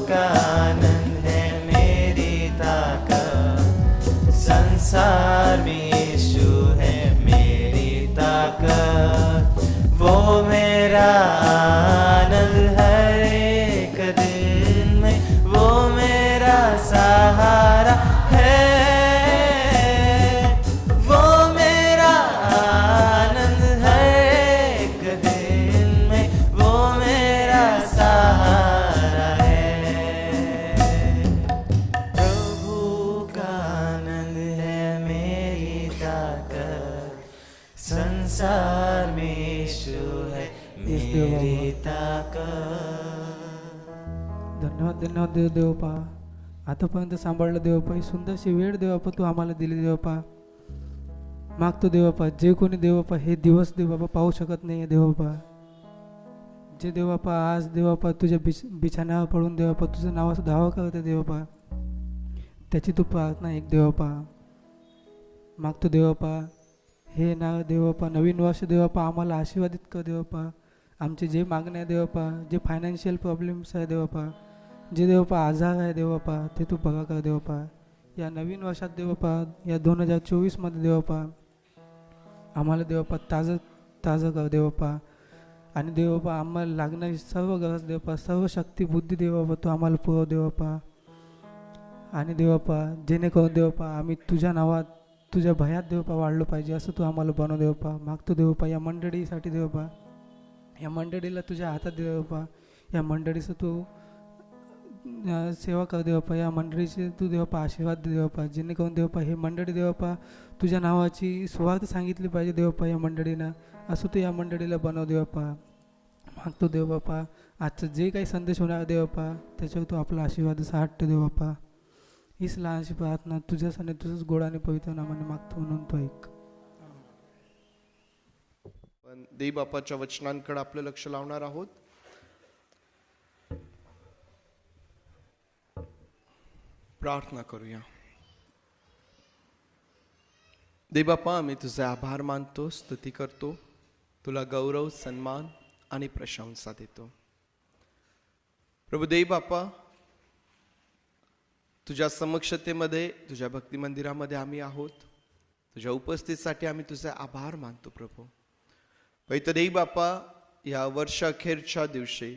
का आनंद है मेरी ताकत, संसार में यीशु है मेरी ताकत। वो मेरा आनंद हर एक दिन में, वो मेरा सहारा है। वो मेरा आनंद हर एक दिन में, वो मेरा सहारा है। प्रभु का आनंद है मेरी ताकत, संसार में यीशु है मेरी ताकत। धन्यवाद धन्यवाद देव देवपा, आतापर्यंत सांभाळलं देवपा, ही सुंदरशी वेळ देवपा तू आम्हाला दिली देवपा. मागतो देवपा, जे कोणी देवपा हे दिवस देवपा पाहू शकत नाही आहे देवपा, जे देवपा आज देवपा तुझ्या बिछाण्यावर पडून देवपा तुझं नावाचं धावा करते देवपा, त्याची तू प्रार्थना ऐक देवपा. मागतो देवपा, हे ना देवपा नवीन वर्ष देवपा आम्हाला आशीर्वादित कर देवपा. आमचे जे मागण्या आहे देवपा, जे फायनान्शियल प्रॉब्लेम्स आहे देवपा, जे देवपा आजार आहे देवपा, ते तू बघा कर देवपा. या नवीन वर्षात देवपा, या 2024मध्ये देवपा आम्हाला देवपा ताजं कर देवपा. आणि देवपा आम्हाला लागणारी सर्व गरज देवपा, सर्व शक्ती बुद्धी देवपा तू आम्हाला पुरव देवपा. आणि देवपा जेणेकरून देवपा आम्ही तुझ्या नावात तुझ्या भयात देवपा वाढलो पाहिजे असं तू आम्हाला बनव देवपा. मागतो देवपा या मंडळीसाठी देवपा, या मंडळीला तुझ्या हातात देवपा, या मंडळीचं तू सेवा कर देवपा. या मंडळीचे तू देवपा आशीर्वाद दे देवपा, जेणेकरून देवपा हे मंडळी देवपा तुझ्या नावाची सुवार्थ सांगितली पाहिजे देवपा या मंडळीनं, असं तू या मंडळीला बनव देवपा. मागतो देवपा आजचं जे काही संदेश होणार देवपा त्याच्यावर तू आपला आशीर्वाद असा हट्ट देवपा. हीच लहानशी प्रार्थना तुझ्याच आणि तुझंच गोडाने पवित्र नामाने मागतो म्हणून तो ऐक. पण देव बापाच्या वचनांकडे आपलं लक्ष लावणार आहोत. प्रार्थना करूया. देव बापा, आम्ही तुझे आभार मानतो, स्तुती करतो, तुला गौरव सन्मान आणि प्रशंसा देतो. प्रभू देव बापा, तुझ्या समक्षतेमध्ये तुझ्या भक्ती मंदिरामध्ये आम्ही आहोत. तुझ्या उपस्थितीसाठी आम्ही तुझे आभार मानतो प्रभू. पवित्र देव बापा, या वर्ष अखेरच्या दिवशी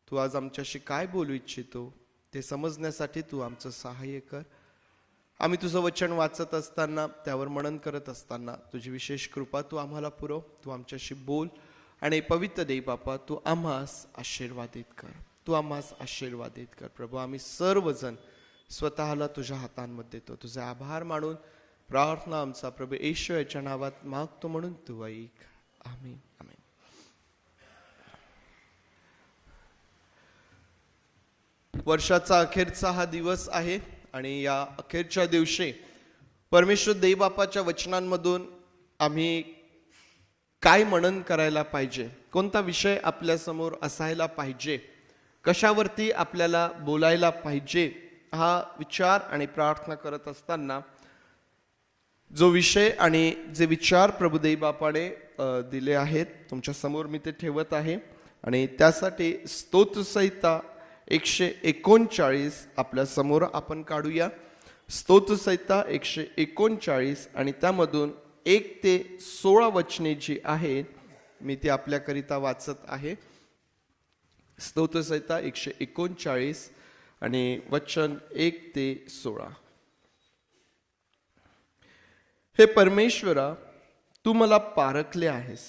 तू आज आमच्याशी काय बोलू इच्छितो ते समजण्यासाठी तू आमचं सहाय्य कर. आम्ही तुझं वचन वाचत असताना, त्यावर मनन करत असताना तुझी विशेष कृपा तू आम्हाला पुरव. तू आमच्याशी बोल आणि पवित्र देव बापा तू आम्हास आशीर्वादित कर, तू आम्हास आशीर्वादित कर. प्रभू आम्ही सर्वजण स्वतःला तुझ्या हातांमध्ये देतो. तुझे आभार मानून प्रार्थना आमचा प्रभू येशू याच्या नावात मागतो म्हणून तू ऐक. आमीन. आमीन. वर्षाचा अखेरचा हा दिवस आहे आणि या अखेरच्या दिवशी परमेश्वर देवबापाच्या वचनांमधून आम्ही काय मनन करायला पाहिजे, कोणता विषय आपल्यासमोर असायला पाहिजे, कशावरती आपल्याला बोलायला पाहिजे, हा विचार आणि प्रार्थना करत असताना जो विषय आणि जे विचार प्रभू देवबापाने दिले आहेत तुमच्या समोर मी ते ठेवत आहे आणि त्यासाठी स्तोत्रसंहिता 139 आपल्या समोर आपण काढूया. स्तोत्रसंहिता 139 आणि त्यामधून 1 ते 16 वचने जी आहेत मी ती आपल्याकरिता वाचत आहे. स्तोत्रसंहिता 139 आणि वचन 1 ते 16. हे परमेश्वरा, तू मला पारखले आहेस,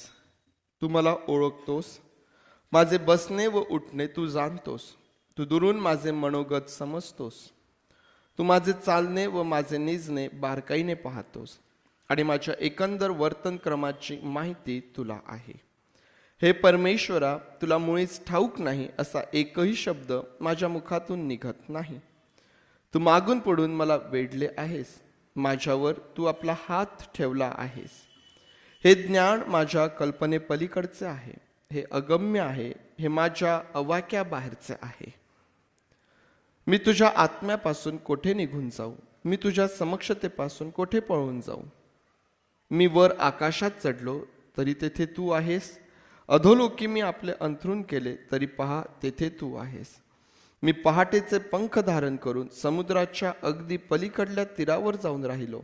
तू मला ओळखतोस, माझे बसणे व उठणे तू जाणतोस, तू दुरून माझे मनोगत समजतोस, तू माझे चालणे व माझे निजणे बारकाईने पाहतोस आणि माझ्या एकंदर वर्तन क्रमाची माहिती तुला आहे. हे परमेश्वरा, तुला मुळीच ठाऊक नाही असा एकही शब्द माझ्या मुखातून निघत नाही. तू मागून पडून मला वेढले आहेस, माझ्यावर तू आपला हात ठेवला आहेस. हे ज्ञान माझ्या कल्पनेपलीकडचे आहे, हे अगम्य आहे, हे माझ्या अवाक्याबाहेरचे आहे. मी तुझ्या आत्म्यापासून कोठे निघून जाऊ, मी तुझ्या समक्षतेपासून कोठे पळून जाऊ. मी वर आकाशात चढलो तरी तेथे तू आहेस, अधोलोकी मी आपले अंथरूण केले तरी पहा तेथे तू आहेस. मी पहाटेचे पंख धारण करून समुद्राच्या अगदी पलीकडल्या तीरावर जाऊन राहिलो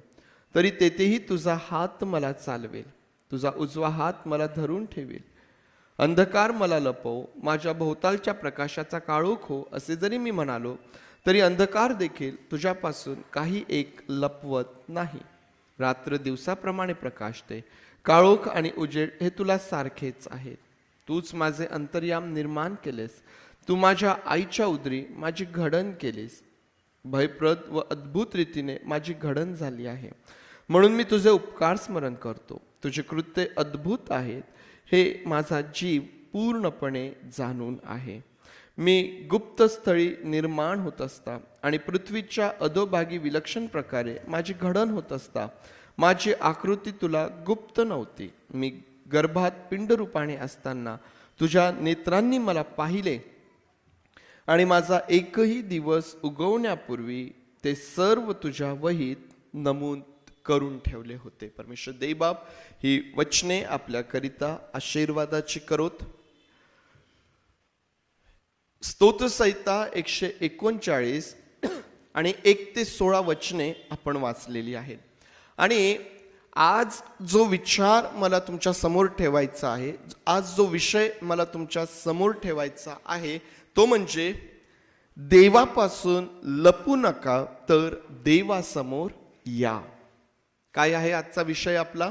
तरी तेथेही तुझा हात मला चालवेल, तुझा उजवा हात मला धरून ठेवेल. अंधकार मला लपव, माझ्या भोवतालच्या प्रकाशाचा काळोख हो असे जरी मी म्हणालो तरी अंधकार देखील तुझ्यापासून काही एक लपवत नाही. रात्र दिवसाप्रमाणे प्रकाशते, काळोख आणि उजेड हे तुला सारखेच आहेत. तूच माझे अंतर्याम निर्माण केलेस, तू माझ्या आईच्या उदरी माझी घडण केलीस. भयप्रद व अद्भुत रीतीने माझी घडण झाली आहे, म्हणून मी तुझे उपकार स्मरण करतो. तुझे कृत्य अद्भुत आहेत, हे माझा जीव पूर्णपणे जाणून आहे. मी गुप्त स्थळी निर्माण होत असता आणि पृथ्वीच्या अधोभागी विलक्षण प्रकारे माझी घडण होत असता माझी आकृती तुला गुप्त नव्हती. मी गर्भात पिंडरूपाने असताना तुझ्या नेत्रांनी मला पाहिले आणि माझा एकही दिवस उगवण्यापूर्वी ते सर्व तुझ्या वहीत नमूद करून ठेवले होते. परमेश्वर देवबाप ही वचने आपल्याकरिता आशीर्वादाची करोत. स्तोत्रसंहिता 139 आणि 1 ते 16 वचने आपण वाचलेली आहेत आणि आज जो विचार मला तुमच्या समोर ठेवायचा आहे, आज जो विषय मला तुमच्या समोर ठेवायचा आहे तो म्हणजे देवापासून लपू नका तर देवासमोर या. काय आहे आजचा विषय आपला?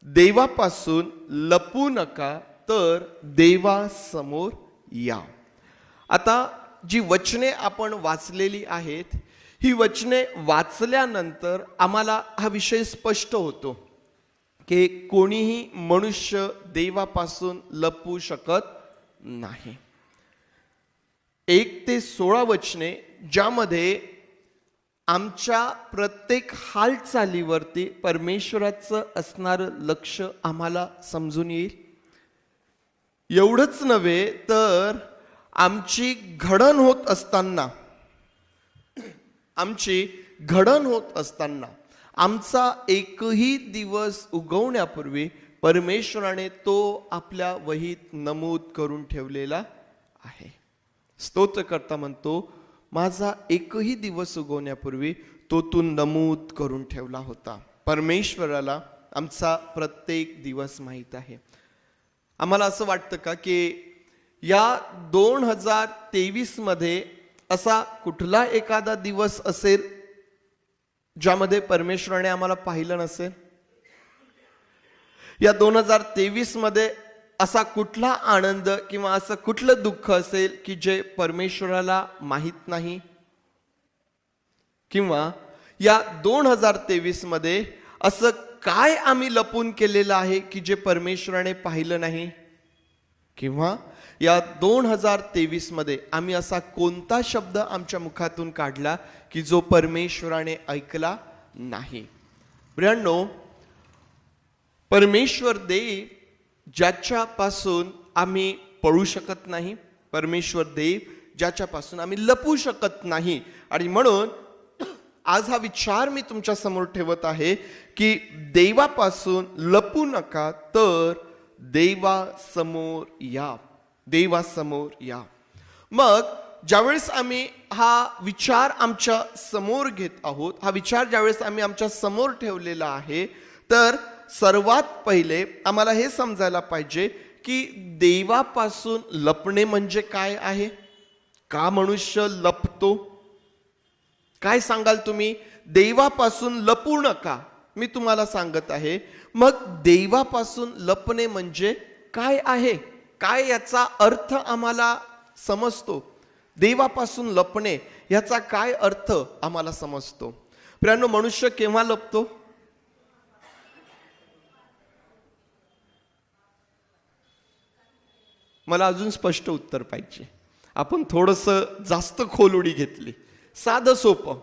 देवापासून लपू नका तर देवासमोर या. आता जी वचने आपण वाचलेली आहेत ही वचने वाचल्यानंतर आम्हाला हा विषय स्पष्ट होतो की कोणीही मनुष्य देवापासून लपू शकत नाही. 1 ते 16 वचने ज्यामध्ये आमच्या प्रत्येक हालचालीवरती परमेश्वराचं असणारं लक्ष आम्हाला समजून येईल. एवढंच नव्हे तर आमची घडण होत असताना आमचा एकही दिवस उगवण्यापूर्वी परमेश्वराने तो आपल्या वहीत नमूद करून ठेवलेला आहे. स्तोत्रकर्ता म्हणतो, माझा एकही दिवस उगवण्यापूर्वी तो तू नमूद करून ठेवला होता. परमेश्वराला आमचा प्रत्येक दिवस माहीत आहे. आम्हाला असं वाटतं का की या 2023 मध्ये असा कुठला एखादा दिवस असेल ज्यामध्ये परमेश्वराने आम्हाला पाहिलं नसेल? या 2023 मध्ये असा कुठला आनंद किंवा असं कुठलं दुःख असेल की जे परमेश्वराला माहित नाही? किंवा या 2023 मध्ये असं काय आम्ही लपून केलेलं आहे की जे परमेश्वराने पाहिलं नाही? किंवा या 2023 मध्ये आम्ही असा कोणता शब्द आमच्या मुखातून काढला की जो परमेश्वराने ऐकला नाही? प्रियांनो, परमेश्वर देव ज्याच्यापासून आम्ही पळू शकत नाही, परमेश्वर देव ज्याच्यापासून आम्ही लपू शकत नाही, आणि म्हणून आज हा विचार मी तुमच्या समोर ठेवत आहे की देवापासून लपू नका, तर देवासमोर या, देवासमोर या. मग ज्यावेळेस आम्ही हा विचार आमच्या समोर घेत आहोत, हा विचार ज्यावेळेस आम्ही आमच्या समोर ठेवलेला आहे, तर सर्वात पहिले आम्हाला हे समजायला पाहिजे की देवापासून लपणे म्हणजे काय आहे, का मनुष्य लपतो. काय सांगाल तुम्ही? देवापासून लपू नका, मी तुम्हाला सांगत आहे. मग देवापासून लपणे म्हणजे काय आहे, काय याचा अर्थ आम्हाला समजतो? देवापासून लपणे याचा काय अर्थ आम्हाला समजतो? प्रियांनो, मनुष्य केव्हा लपतो? मला अजून स्पष्ट उत्तर पाहिजे. आपण थोडंसं जास्त खोल उडी घेतली. साधं सोपं.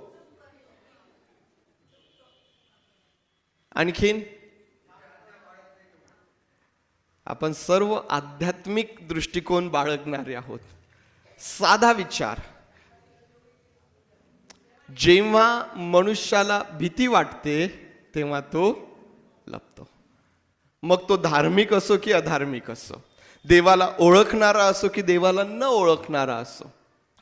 आणखीन आपण सर्व आध्यात्मिक दृष्टिकोन बाळगणारे आहोत. साधा विचार. जेव्हा मनुष्याला भीती वाटते तेव्हा तो लपतो. मग तो धार्मिक असो की अधार्मिक असो, देवाला ओळखणारा असो की देवाला न ओळखणारा असो,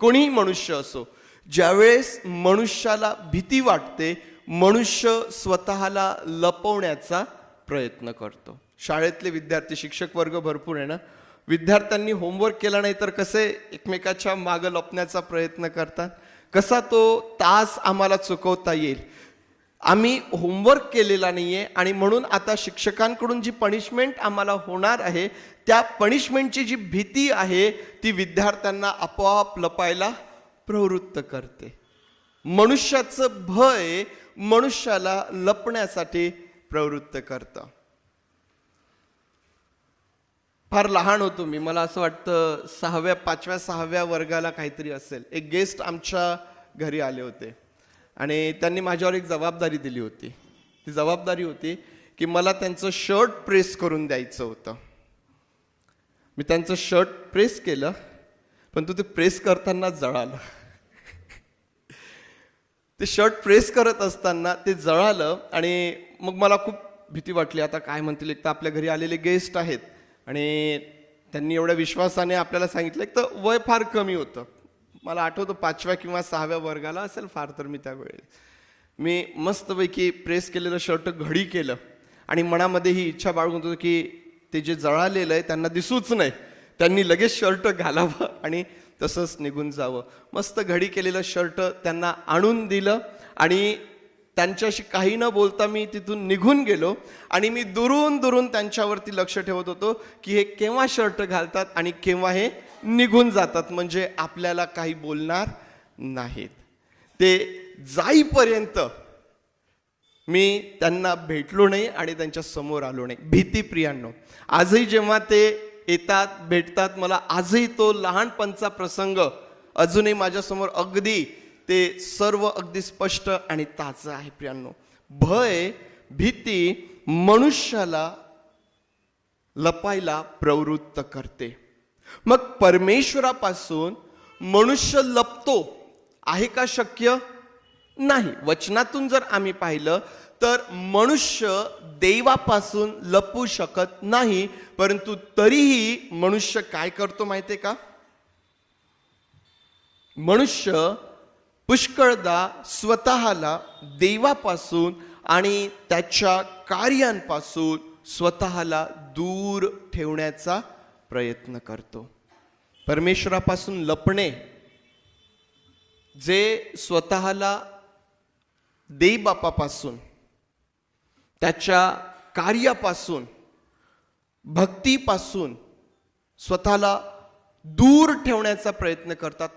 कोणीही मनुष्य असो, ज्यावेळेस मनुष्याला भीती वाटते, मनुष्य स्वतःला लपवण्याचा प्रयत्न करतो. शाळेतले विद्यार्थी, शिक्षक वर्ग भरपूर आहे ना, विद्यार्थ्यांनी होमवर्क केला नाही तर कसे एकमेकाच्या मागे लपण्याचा प्रयत्न करतात, कसा तो तास आम्हाला चुकवता येईल. आम्ही होमवर्क केलेला नाहीये आणि म्हणून आता शिक्षकांकडून जी पनिशमेंट आम्हाला होणार आहे, त्या पनिशमेंटची जी भीती आहे ती विद्यार्थ्यांना आपोआप लपायला प्रवृत्त करते. मनुष्याचं भय मनुष्याला लपण्यासाठी प्रवृत्त करतं. फार लहान होतो मी, मला असं वाटतं 6व्या 5व्या 6व्या वर्गाला काहीतरी असेल. एक गेस्ट आमच्या घरी आले होते आणि त्यांनी माझ्यावर एक जबाबदारी दिली होती. ती जबाबदारी होती की मला त्यांचं शर्ट प्रेस करून द्यायचं होतं. मी त्यांचं शर्ट प्रेस केलं, पण ते प्रेस करताना जळालं. ते शर्ट प्रेस करत असताना ते जळालं आणि मग मला खूप भीती वाटली. आता काय म्हणतील, एक तर आपल्या घरी आलेले गेस्ट आहेत आणि त्यांनी एवढ्या विश्वासाने आपल्याला सांगितलं. एक तर वय फार कमी होतं, मला आठवतं 5व्या किंवा 6व्या वर्गाला असेल फार तर मी त्यावेळी. मी मस्तपैकी प्रेस केलेलं शर्ट घडी केलं आणि मनामध्ये ही इच्छा बाळगून होतं की ते जे जळालेलं आहे त्यांना दिसूच नाही, त्यांनी लगेच शर्ट घालावं आणि तसंच निघून जावं. मस्त घडी केलेलं शर्ट त्यांना आणून दिलं आणि त्यांच्याशी काही न बोलता मी तिथून निघून गेलो आणि मी दुरून दुरून त्यांच्यावरती लक्ष ठेवत होतो की हे केव्हा शर्ट घालतात आणि केव्हा हे निघून जातात, म्हणजे आपल्याला काही बोलणार नाहीत. ते जाईपर्यंत मी त्यांना भेटलो नाही आणि त्यांच्या समोर आलो नाही. भीती प्रियांनो, आजही जेव्हा ते येतात भेटतात, मला आजही तो लहानपणचा प्रसंग अजूनही माझ्यासमोर अगदी ते सर्व अगदी स्पष्ट आणि ताजं आहे. प्रियांनो, भय, भीती मनुष्याला लपायला प्रवृत्त करते. मग परमेश्वरापासून मनुष्य लपतो आहे का? शक्य नाही. वचनातून जर आम्ही पाहिलं तर मनुष्य देवापासून लपू शकत नाही, परंतु तरीही मनुष्य काय करतो माहितीये का? मनुष्य पुष्कळदा स्वतःला देवापासून आणि त्याच्या कार्यांपासून स्वतःला दूर ठेवण्याचा प्रयत्न करतो. परमेश्वरापासून लपणे, जे स्वतःला देवबापापासून, त्याच्या कार्यापासून, भक्तीपासून स्वतःला दूर ठेवण्याचा प्रयत्न करतात.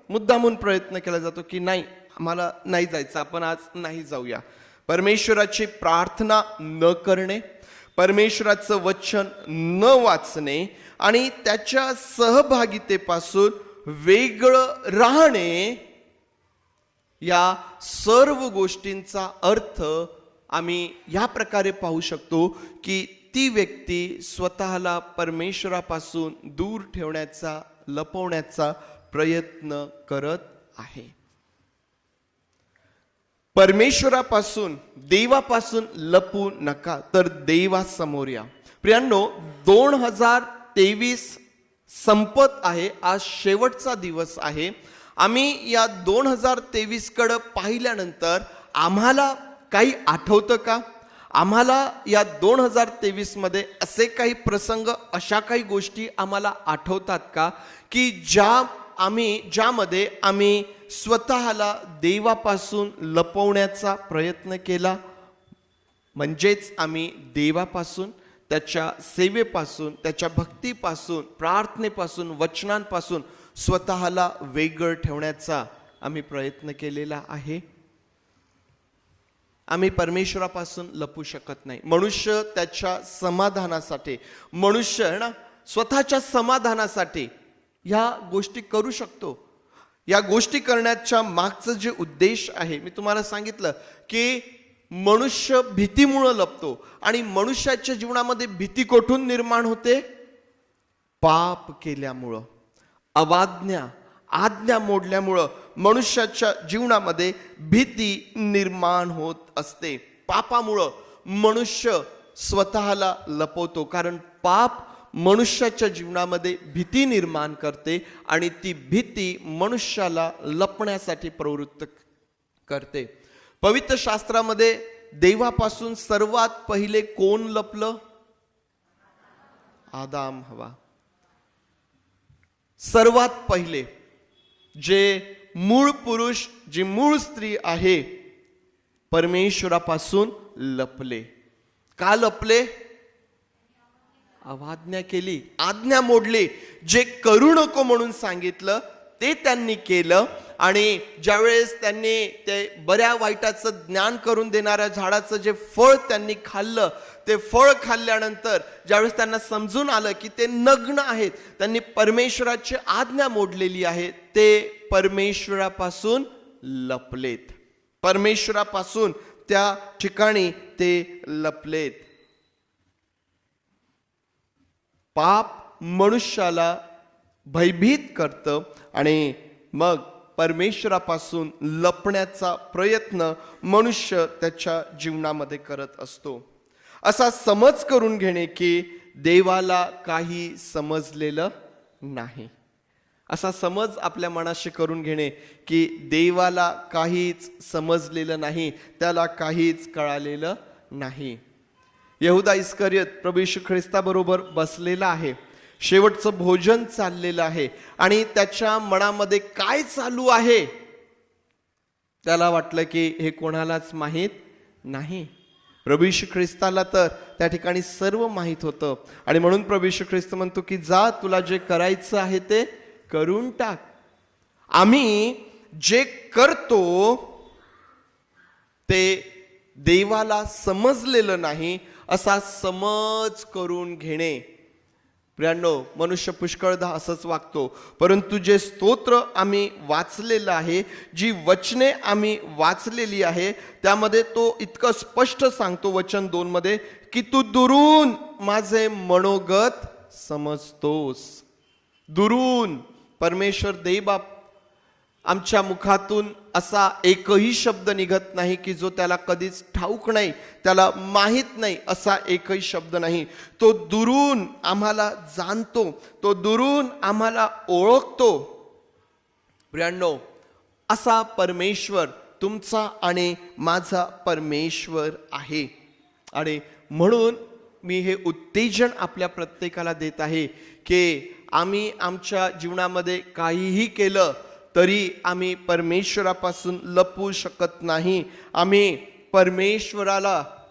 मुद्दामून प्रयत्न केला जातो की नाही, आम्हाला नाही जायचं, आपण आज नाही जाऊया. परमेश्वराची प्रार्थना न करणे, परमेश्वराचं वचन न वाचणे आणि त्याच्या सहभागितेपासून वेगळं राहणे, या सर्व गोष्टींचा अर्थ आम्ही या प्रकारे पाहू शकतो की ती व्यक्ती स्वतःला परमेश्वरापासून दूर ठेवण्याचा, लपवण्याचा प्रयत्न करत आहे. परमेश्वरापासून, देवापासून लपू नका, तर देवासमोर या. प्रियांनो, 2023 संपत आहे. आज शेवटचा दिवस आहे. आम्ही या 2023 कडे पाहिल्यानंतर आम्हाला काही आठवतं का? आम्हाला या 2023 मध्ये असे काही प्रसंग, अशा काही गोष्टी आम्हाला आठवतात का की ज्यामध्ये आम्ही स्वतःला देवापासून लपवण्याचा प्रयत्न केला, म्हणजेच आम्ही देवापासून, त्याच्या सेवेपासून, त्याच्या भक्तीपासून, प्रार्थनेपासून, वचनांपासून स्वतःला वेगळं ठेवण्याचा आम्ही प्रयत्न केलेला आहे. आम्ही परमेश्वरापासून लपू शकत नाही. मनुष्य त्याच्या समाधानासाठी, मनुष्य है ना, स्वतःच्या समाधानासाठी ह्या गोष्टी करू शकतो. या गोष्टी करण्याच्या मागचं जे उद्देश आहे, मी तुम्हाला सांगितलं की मनुष्य भीतीमुळे लपतो. आणि मनुष्याच्या जीवनामध्ये भीती कुठून निर्माण होते? पाप केल्यामुळं, आज्ञा मोडल्यामुळं मनुष्याच्या जीवनामध्ये भीती निर्माण होत असते. पापामुळं मनुष्य स्वतःला लपवतो, कारण पाप मनुष्याच्या जीवनामध्ये भीती निर्माण करते आणि ती भीती मनुष्याला लपण्यासाठी प्रवृत्त करते. पवित्र शास्त्रामध्ये देवापासून सर्वात पहिले कोण लपलं? आदाम हवा. सर्वात पहिले जे मूळ पुरुष, जी मूळ स्त्री आहे, परमेश्वरापासून लपले. का लपले? अवज्ञा केली, आज्ञा मोडली. जे करू नको म्हणून सांगितलं ते त्यांनी केलं. आणि ज्यावेळेस त्यांनी ते बऱ्या वाईटाचं ज्ञान करून देणाऱ्या झाडाचं जे फळ त्यांनी खाल्लं, ते फळ खाल्ल्यानंतर ज्यावेळेस त्यांना समजून आलं की ते नग्न आहेत, त्यांनी परमेश्वराची आज्ञा मोडलेली आहे, ते परमेश्वरापासून लपलेत. परमेश्वरापासून त्या ठिकाणी ते लपलेत. पाप मनुष्याला भयभीत करतं आणि मग परमेश्वरापासून लपण्याचा प्रयत्न मनुष्य त्याच्या जीवनामध्ये करत असतो. असा समज करून घेणे की देवाला काही समजलेलं नाही. असा समज आपल्या मनाशी करून घेणे की देवाला काहीच समजलेलं नाही, त्याला काहीच कळालेलं नाही. यहुदा इस्करियत प्रभू येशू ख्रिस्ताबरोबर बसलेला आहे. शेवटचं भोजन चाललेलं आहे आणि त्याच्या मनामध्ये काय चालू आहे त्याला वाटलं की हे कोणालाच माहीत नाही. प्रभू येशू ख्रिस्ताला तर त्या ठिकाणी सर्व माहीत होतं आणि म्हणून प्रभू येशू ख्रिस्त म्हणतो की जा, तुला जे करायचं आहे ते करून टाक. आम्ही जे करतो ते देवाला समजलेलं नाही असा समज करून घेणे. प्रियांनो, मनुष्य पुष्कळदा असंच वागतो. परंतु जे स्तोत्र आम्ही वाचलेलं आहे, जी वचने आम्ही वाचलेली आहे, त्यामध्ये तो इतकं स्पष्ट सांगतो वचन 2 मध्ये की तू दुरून माझे मनोगत समजतोस. दुरून परमेश्वर देवबाप आमच्या मुखातून असा एकही शब्द निघत नाही की जो त्याला कधीच ठाऊक नाही, त्याला माहीत नाही, असा एकही शब्द नाही. तो दुरून आम्हाला जाणतो, तो दुरून आम्हाला ओळखतो. प्रियांनो, असा परमेश्वर तुमचा आणि माझा परमेश्वर आहे. आणि म्हणून मी हे उत्तेजन आपल्या प्रत्येकाला देत आहे की आम्ही आमच्या जीवनामध्ये काहीही केलं तरी आम्ही परमेश्वरापासून लपू शकत नाही. आम्ही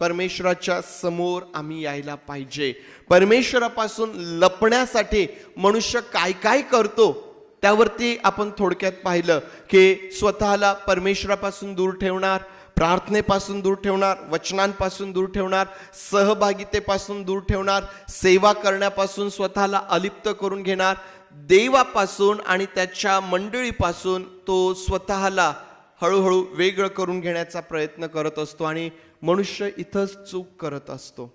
परमेश्वराच्या समोर आम्ही यायला पाहिजे. परमेश्वरापासून लपण्यासाठी मनुष्य काय काय करतो त्यावरती आपण थोडक्यात पाहिलं की स्वतःला परमेश्वरापासून दूर ठेवणार, प्रार्थनेपासून दूर ठेवणार, वचनांपासून दूर ठेवणार, सहभागितेपासून दूर ठेवणार, सेवा करण्यापासून स्वतःला अलिप्त करून घेणार, देवापासून आणि त्याच्या मंडळीपासून तो स्वतःला हळूहळू वेगळं करून घेण्याचा प्रयत्न करत असतो आणि मनुष्य इथंच चूक करत असतो.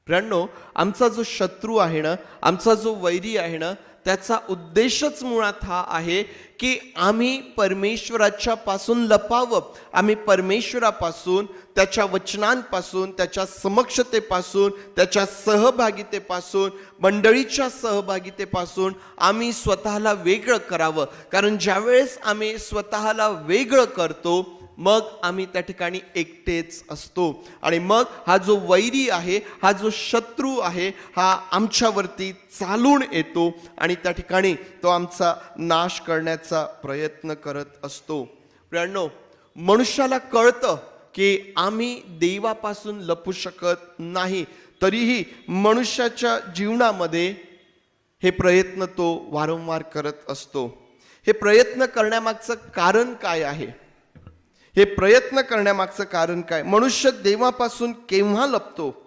प्रियांनो, आमचा जो शत्रू आहे ना, आमचा जो वैरी आहे ना, त्याचा उद्देशच मुळात हा आहे की आम्ही परमेश्वराच्या पासून लपावं, आम्ही परमेश्वरापासून, त्याच्या वचनांपासून, त्याच्या समक्षतेपासून, त्याच्या सहभागितेपासून, मंडळीच्या सहभागितेपासून आम्ही स्वतःला वेगळं करावं. कारण ज्यावेळेस आम्ही स्वतःला वेगळं करतो मग आम्ही त्या ठिकाणी एकटेच असतो आणि मग हा जो वैरी आहे, हा जो शत्रू आहे, हा आमच्यावरती चालून येतो आणि त्या ठिकाणी तो आमचा नाश करण्याचा प्रयत्न करत असतो. प्रियांनो, मनुष्याला कळतं की आम्ही देवापासून लपू शकत नाही, तरीही मनुष्याच्या जीवनामध्ये हे प्रयत्न तो वारंवार करत असतो. हे प्रयत्न करण्यामागचं कारण काय आहे? हे प्रयत्न करण्यामागचं कारण काय? मनुष्य देवापासून केव्हा लपतो?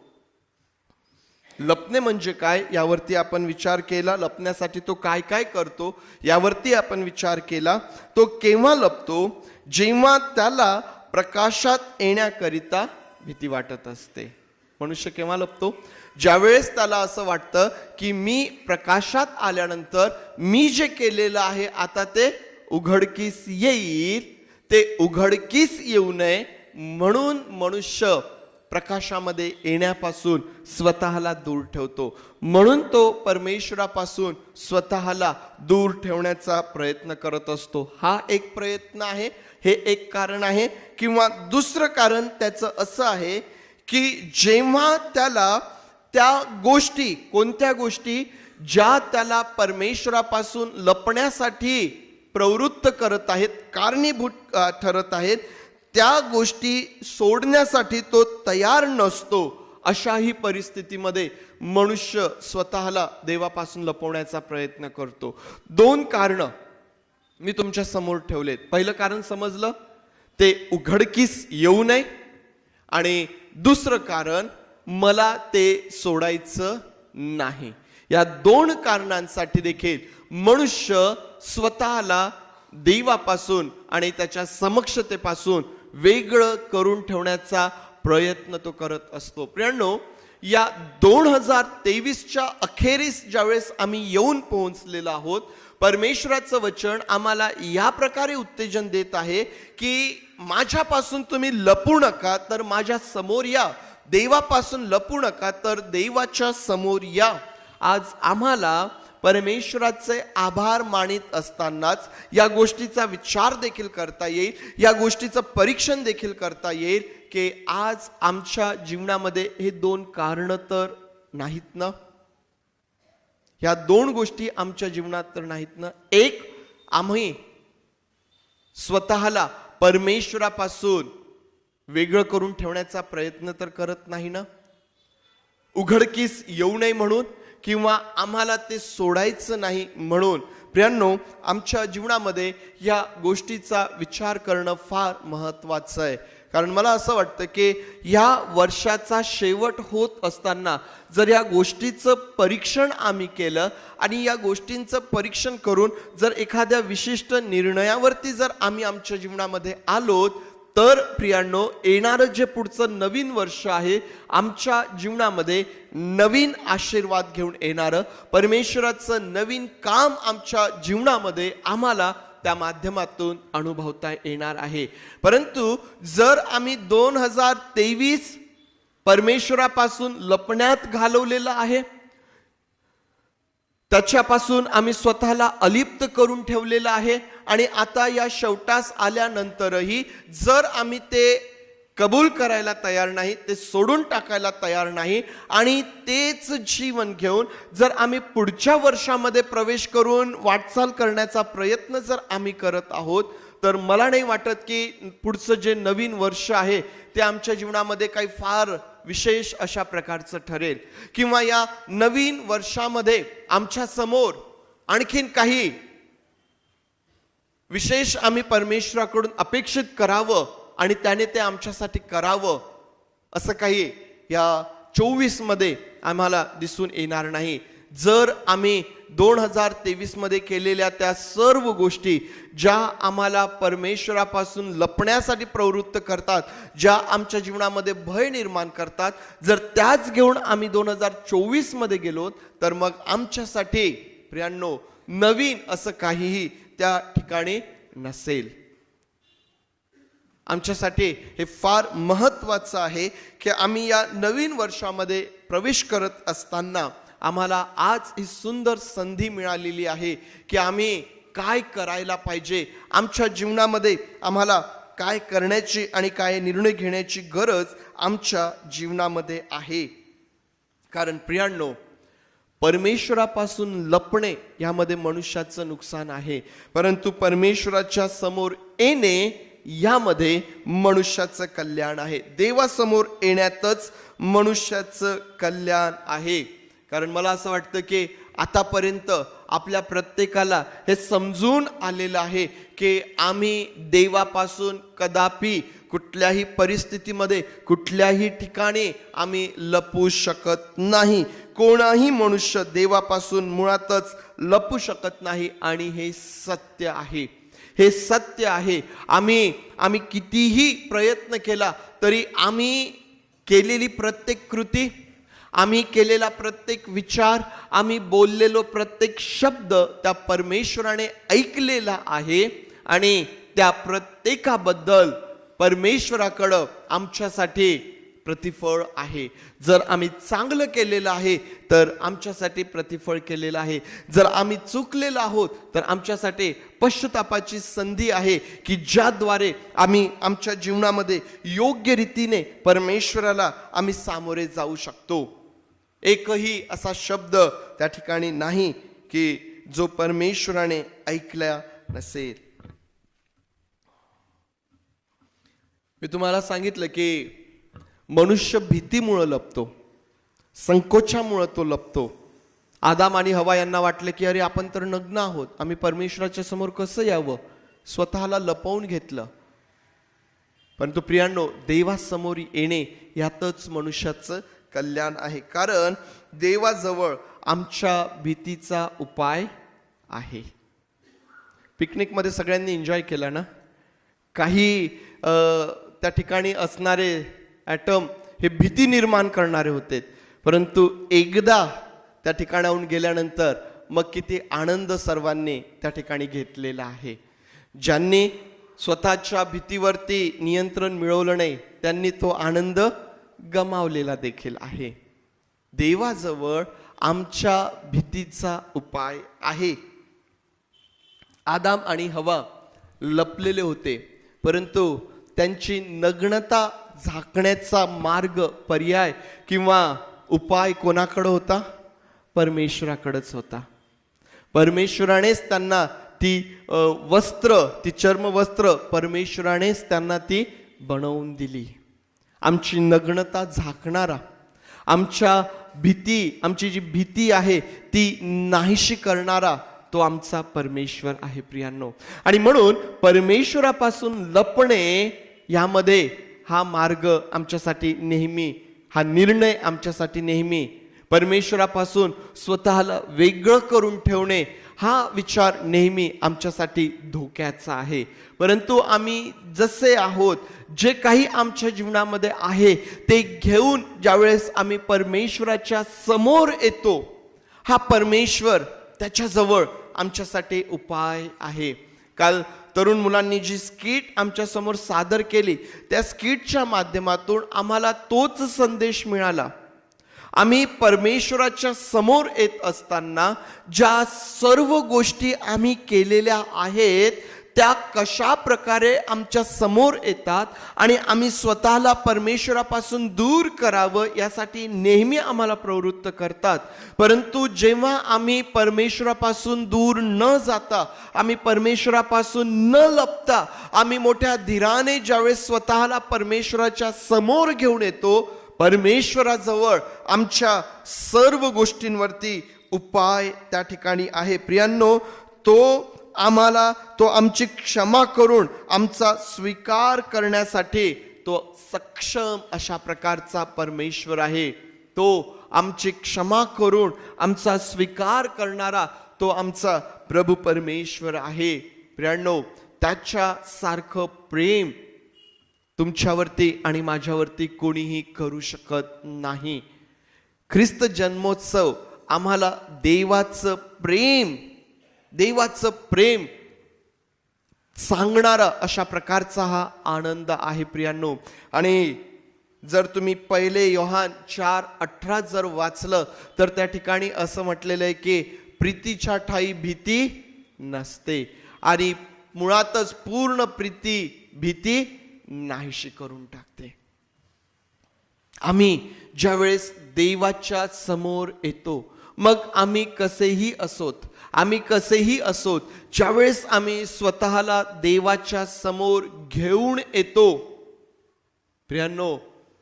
लपणे म्हणजे काय यावरती आपण विचार केला. लपण्यासाठी तो काय काय करतो यावरती आपण विचार केला. तो केव्हा लपतो? जेव्हा त्याला प्रकाशात येण्याकरिता भीती वाटत असते. मनुष्य केव्हा लपतो? ज्यावेळेस त्याला असं वाटतं की मी प्रकाशात आल्यानंतर मी जे केलेलं आहे आता ते उघडकीस येईल. ते उघडकीस येऊ नये म्हणून मनुष्य प्रकाशामध्ये येण्यापासून स्वतःला दूर ठेवतो. म्हणून तो परमेश्वरापासून स्वतःला दूर ठेवण्याचा प्रयत्न करत असतो. हा एक प्रयत्न आहे, हे एक कारण आहे. किंवा दुसरं कारण त्याचं असं आहे की जेव्हा त्याला त्या गोष्टी, कोणत्या गोष्टी ज्या त्याला परमेश्वरापासून लपण्यासाठी प्रवृत्त करत आहेत, कारणीभूत ठरत आहेत, त्या गोष्टी सोडण्यासाठी तो तयार नसतो, अशाही परिस्थितीमध्ये मनुष्य स्वतःला देवापासून लपवण्याचा प्रयत्न करतो. दोन कारणं मी तुमच्या समोर ठेवलेत. पहिलं कारण समजलं, ते उघडकीस येऊ नये, आणि दुसरं कारण मला ते सोडायचं नाही. या दोन कारणांसाठी देखील मनुष्य स्वतःला देवापासून आणि त्याच्या समक्षतेपासून वेगळं करून ठेवण्याचा प्रयत्न तो करत असतो. प्रियांनो, या 2023च्या अखेरीस ज्यावेळेस आम्ही येऊन पोहोचलेलो आहोत, परमेश्वराचं वचन आम्हाला या प्रकारे उत्तेजन देत आहे की माझ्यापासून तुम्ही लपू नका, तर माझ्या समोर या. देवापासून लपू नका, तर देवाच्या समोर या. आज आम्हाला परमेश्वराचे आभार मानित असतानाच या गोष्टीचा विचार देखील करता येईल, या गोष्टीचं परीक्षण देखील करता येईल की आज आमच्या जीवनामध्ये हे दोन कारण तर नाहीत ना. ह्या दोन गोष्टी आमच्या जीवनात तर नाहीत ना. एक, आम्ही स्वतःला परमेश्वरापासून वेगळं करून ठेवण्याचा प्रयत्न तर करत नाही ना, उघडकीस येऊ नये म्हणून, किंवा आम्हाला ते सोडायचं नाही म्हणून. प्रियांनो, आमच्या जीवनामध्ये या गोष्टीचा विचार करणं फार महत्त्वाचं आहे. कारण मला असं वाटतं की या वर्षाचा शेवट होत असताना जर या गोष्टीचं परीक्षण आम्ही केलं आणि या गोष्टींचं परीक्षण करून जर एखाद्या विशिष्ट निर्णयावरती जर आम्ही आमच्या जीवनामध्ये आलो, तर प्रियांनो, येणारं जे पुढचं नवीन वर्ष आहे आमच्या जीवनामध्ये नवीन आशीर्वाद घेऊन येणारं, परमेश्वराचं नवीन काम आमच्या जीवनामध्ये आम्हाला त्या माध्यमातून अनुभवता येणार आहे. परंतु जर आम्ही 2023 परमेश्वरापासून लपण्यात घालवलेलं आहे, त्याच्यापासून आम्ही स्वतःला अलिप्त करून ठेवलेलं आहे, आणि आता या शेवटास आल्यानंतरही जर आम्ही ते कबूल करायला तयार नाही, ते सोडून टाकायला तयार नाही, आणि तेच जीवन घेऊन जर आम्ही पुढच्या वर्षामध्ये प्रवेश करून वाटचाल करण्याचा प्रयत्न जर आम्ही करत आहोत, तर मला नाही वाटत की पुढचं जे नवीन वर्ष आहे ते आमच्या जीवनामध्ये काही फार विशेष अशा प्रकारचं ठरेल, किंवा या नवीन वर्षामध्ये आमच्या समोर आणखीन काही विशेष आम्ही परमेश्वराकडून अपेक्षित करावं आणि त्याने ते आमच्यासाठी करावं असं काही या 24 मध्ये आम्हाला दिसून येणार नाही. जर आम्ही 2023 मध्ये केलेल्या त्या सर्व गोष्टी ज्या आम्हाला परमेश्वरापासून लपण्यासाठी प्रवृत्त करतात, ज्या आमच्या जीवनामध्ये भय निर्माण करतात, जर त्याच घेऊन आम्ही 2024 मध्ये गेलो तर मग आमच्यासाठी प्रियांनो नवीन असं काहीही त्या ठिकाणी नसेल. आमच्यासाठी हे फार महत्त्वाचं आहे की आम्ही या नवीन वर्षामध्ये प्रवेश करत असताना आम्हाला आज ही सुंदर संधी मिळालेली आहे की आम्ही काय करायला पाहिजे, आमच्या जीवनामध्ये आम्हाला काय करण्याची आणि काय निर्णय घेण्याची गरज आमच्या जीवनामध्ये आहे. कारण प्रियांनो, परमेश्वरापासून लपणे यामध्ये मनुष्याचं नुकसान आहे, परंतु परमेश्वराच्या समोर येणे यामध्ये मनुष्याचं कल्याण आहे. देवासमोर येण्यातच मनुष्याचं कल्याण आहे. कारण मला असं वाटतं की आतापर्यंत आपल्या प्रत्येकाला हे समजून आलेलं आहे की आम्ही देवापासून कदापि कुठल्याही परिस्थितीमध्ये कुठल्याही ठिकाणी आम्ही लपू शकत नाही. कोणाही मनुष्य देवापासून मुळातच लपू शकत नाही आणि हे सत्य आहे. हे सत्य आहे. आम्ही कितीही प्रयत्न केला तरी आम्ही केलेली प्रत्येक कृती, आम्ही केलेला प्रत्येक विचार, आम्ही बोललेलो प्रत्येक शब्द त्या परमेश्वराने ऐकलेला आहे आणि त्या प्रत्येकाबद्दल परमेश्वराकडं आमच्यासाठी प्रतिफळ आहे. जर आम्ही चांगलं केलेलं आहे तर आमच्यासाठी प्रतिफळ केलेलं आहे. जर आम्ही चुकलेलो आहोत तर आमच्यासाठी पश्चातापाची संधी आहे की ज्याद्वारे आम्ही आमच्या जीवनामध्ये योग्य रीतीने परमेश्वराला आम्ही सामोरे जाऊ शकतो. एकही असा शब्द त्या ठिकाणी नाही की जो परमेश्वराने ऐकला नसेल. मी तुम्हाला सांगितलं की मनुष्य भीतीमुळे लपतो, संकोचामुळे तो लपतो. आदाम आणि हवा यांना वाटले की अरे आपण तर नग्न आहोत, आम्ही परमेश्वराच्या समोर कसं यावं, स्वतःला लपवून घेतलं. परंतु प्रियांनो, देवासमोर येणे यातच मनुष्याचं कल्याण आहे. कारण देवाजवळ आमच्या भीतीचा उपाय आहे. पिकनिकमध्ये सगळ्यांनी एन्जॉय केला ना. काही त्या ठिकाणी असणारे ॲटम हे भीती निर्माण करणारे होते, परंतु एकदा त्या ठिकाणाहून गेल्यानंतर मग किती आनंद सर्वांनी त्या ठिकाणी घेतलेला आहे. ज्यांनी स्वतःच्या भीतीवरती नियंत्रण मिळवलं नाही त्यांनी तो आनंद गमावलेला देखील आहे. देवाजवळ आमच्या भीतीचा उपाय आहे. आदाम आणि हवा लपलेले होते, परंतु त्यांची नग्नता झाकण्याचा मार्ग, पर्याय किंवा उपाय कोणाकडे होता? परमेश्वराकडेच होता. परमेश्वरानेच त्यांना ती वस्त्र, ती चर्मवस्त्र परमेश्वरानेच त्यांना ती बनवून दिली. आमची नग्नता झाकणारा, आमच्या भीती, आमची जी भीती आहे ती नाहीशी करणारा तो आमचा परमेश्वर आहे प्रियांनो. आणि म्हणून परमेश्वरापासून लपणे यामध्ये हा मार्ग आमच्यासाठी नेहमी, हा निर्णय आमच्यासाठी नेहमी, परमेश्वरापासून स्वतःला वेगळं करून ठेवणे हा विचार नेहमी आमच्यासाठी धोक्याचा आहे. परंतु आम्ही जसे आहोत, जे काही आमच्या जीवनामध्ये आहे ते घेऊन ज्यावेळेस आम्ही परमेश्वराच्या समोर येतो, हा परमेश्वर, त्याच्याजवळ आमच्यासाठी उपाय आहे. काल तरुण मुलांनी जी स्किट आमच्या समोर सादर केली, त्या स्किटच्या माध्यमातून आम्हाला तोच संदेश मिळाला. आम्ही परमेश्वराच्या समोर येत असताना ज्या सर्व गोष्टी आम्ही केलेल्या आहेत त्या कशा प्रकारे आमच्या समोर येतात आणि आम्ही स्वतःला परमेश्वरापासून दूर करावं यासाठी नेहमी आम्हाला प्रवृत्त करतात. परंतु जेव्हा आम्ही परमेश्वरापासून दूर न जाता, आम्ही परमेश्वरापासून न लपता, आम्ही मोठ्या धीराने ज्यावेळेस स्वतःला परमेश्वराच्या समोर घेऊन येतो, परमेश्वराजवळ आमच्या सर्व गोष्टींवरती उपाय त्या ठिकाणी आहे. प्रियांनो, तो आम्हाला तो आमची क्षमा करून आमचा स्वीकार करण्यासाठी तो सक्षम अशा प्रकारचा परमेश्वर आहे. तो आमची क्षमा करून आमचा स्वीकार करणारा तो आमचा प्रभू परमेश्वर आहे. प्रियांनो, त्याच्या सारखं प्रेम तुमच्यावरती आणि माझ्यावरती कोणीही करू शकत नाही. ख्रिस्त जन्मोत्सव आम्हाला देवाचं प्रेम सांगणारा अशा प्रकारचा हा आनंद आहे प्रियांनो. आणि जर तुम्ही पहिले योहान 4:18 जर वाचलं तर त्या ठिकाणी असं म्हटलेलं आहे की प्रीतीच्या ठाई भीती नसते, आणि मुळातच पूर्ण प्रीती भीती नाहीशी करून टाकते. आम्ही ज्यावेळेस देवाच्या समोर येतो, मग आम्ही कसेही असोत, ज्यावेळेस आम्ही स्वतःला देवाच्या समोर घेऊन येतो, प्रियांनो,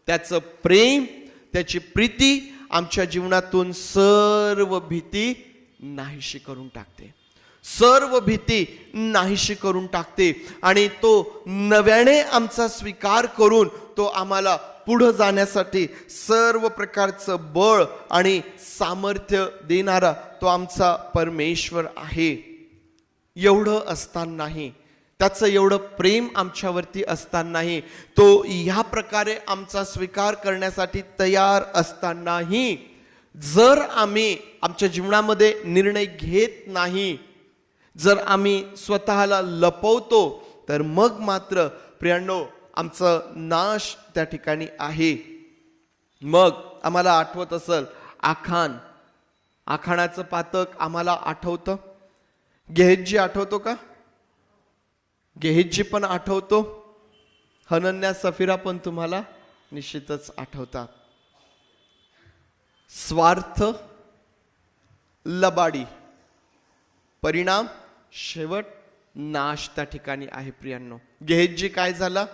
त्याचं प्रेम, त्याची प्रीती आमच्या जीवनातून सर्व भीती नाहीशी करून टाकते. आणि तो नव्याने आमचा स्वीकार करून तो आम्हाला पुढे जाण्यासाठी सर्व प्रकारचं बळ आणि सामर्थ्य देणारा तो आमचा परमेश्वर आहे. एवढं असतानाही, त्याचं एवढं प्रेम आमच्यावरती असतानाही, तो ह्या प्रकारे आमचा स्वीकार करण्यासाठी तयार असतानाही, जर आम्ही आमच्या जीवनामध्ये निर्णय घेत नाही, जर आम्ही स्वतःला लपवतो, तर मग मात्र प्रियांनो आमचं नाश त्या ठिकाणी आहे. मग आम्हाला आठवत असेल आखाणाचं पातक आम्हाला आठवतं. गेहजी आठवतो का? गेहजी पण आठवतो. हनन्या सफिरा पण तुम्हाला निश्चितच आठवतात. स्वार्थ, लबाडी, परिणाम, शेवट, नाश त्या ठिकाणी आहे प्रियांनो. गेहजी काय झाला?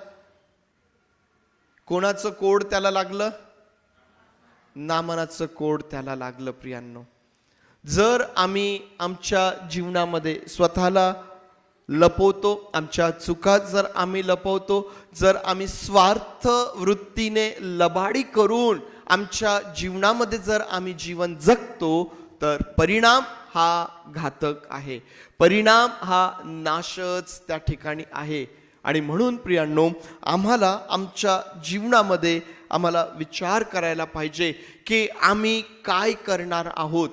कोणाचं कोड त्याला लागलं? नामानाचं कोड त्याला लागलं प्रियांनो. जर आम्ही आमच्या जीवनामध्ये स्वतःला लपवतो, आमच्या चुका जर आम्ही लपवतो, जर आम्ही स्वार्थ वृत्तीने लबाडी करून आमच्या जीवनामध्ये जर आम्ही जीवन जगतो, तर परिणाम हा घातक आहे, परिणाम हा नाशच त्या ठिकाणी आहे. आणि म्हणून प्रियांनो, आम्हाला आमच्या जीवनामध्ये आम्हाला विचार करायला पाहिजे की आम्ही काय करणार आहोत.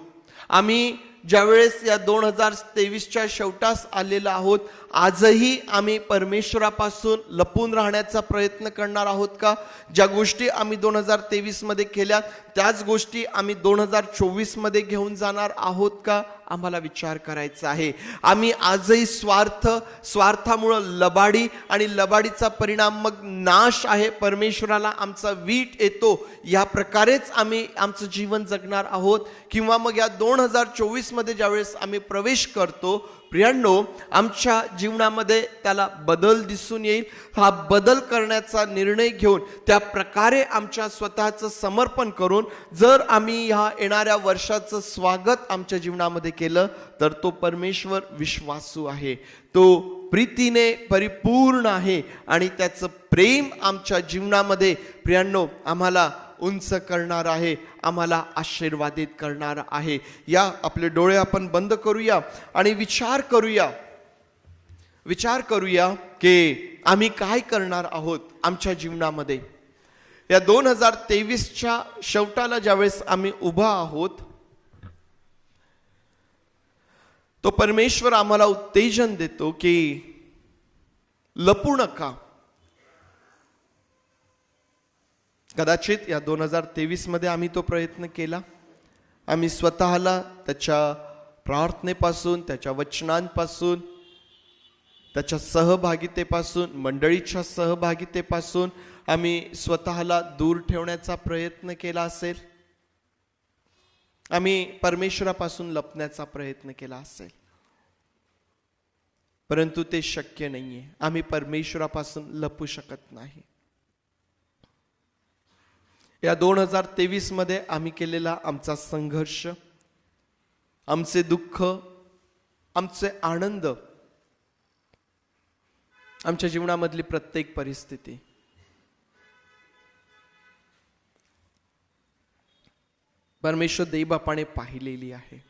आम्ही ज्यावेळेस या 2023च्या शेवटास आलेला आहोत, आजही आम्ही परमेश्वरापासून लपून राहण्याचा प्रयत्न करणार आहोत का? ज्या गोष्टी आम्ही 2023 मध्ये केल्या त्याच गोष्टी आम्ही 2024 मध्ये घेऊन जाणार आहोत का? आम्हाला विचार करायचा आहे. आम्ही आजही स्वार्थामुळे लबाडी, आणि लबाडीचा परिणाम मग नाश आहे, परमेश्वराला आमचा वीट येतो, या प्रकारेच आम्ही आमचं जीवन जगणार आहोत? किंवा मग या 2024 मध्ये ज्यावेळेस आम्ही प्रवेश करतो, प्रियांनो, आमच्या जीवनामध्ये त्याला बदल दिसून येईल. हा बदल करण्याचा निर्णय घेऊन त्या प्रकारे आमच्या स्वतःचं समर्पण करून जर आम्ही ह्या येणाऱ्या वर्षाचं स्वागत आमच्या जीवनामध्ये केलं, तर तो परमेश्वर विश्वासू आहे, तो प्रीतीने परिपूर्ण आहे, आणि त्याचं प्रेम आमच्या जीवनामध्ये प्रियांनो आम्हाला उंच करणार आहे, आम्हाला आशीर्वादित करणार आहे. या आपले डोळे आपण बंद करूया आणि विचार करूया की आम्ही काय करणार आहोत आमच्या जीवनामध्ये. या 2023च्या शेवटाला ज्यावेळेस आम्ही उभा आहोत, तो परमेश्वर आम्हाला उत्तेजन देतो की लपू नका. कदाचित या 2023 मध्ये आम्ही तो प्रयत्न केला. आम्ही स्वतःला त्याच्या प्रार्थनेपासून, त्याच्या वचनांपासून, त्याच्या सहभागितेपासून, मंडळीच्या सहभागितेपासून आम्ही स्वतःला दूर ठेवण्याचा प्रयत्न केला असेल. आम्ही परमेश्वरापासून लपण्याचा प्रयत्न केला असेल, परंतु ते शक्य नाहीये. आम्ही परमेश्वरापासून लपू शकत नाही. या 2023 मध्ये आम्ही केलेला आमचा संघर्ष, आमचे दुःख, आमचे आनंद, आमच्या जीवनामधली प्रत्येक परिस्थिती परमेश्वर देवबापाने पाहिलेली आहे.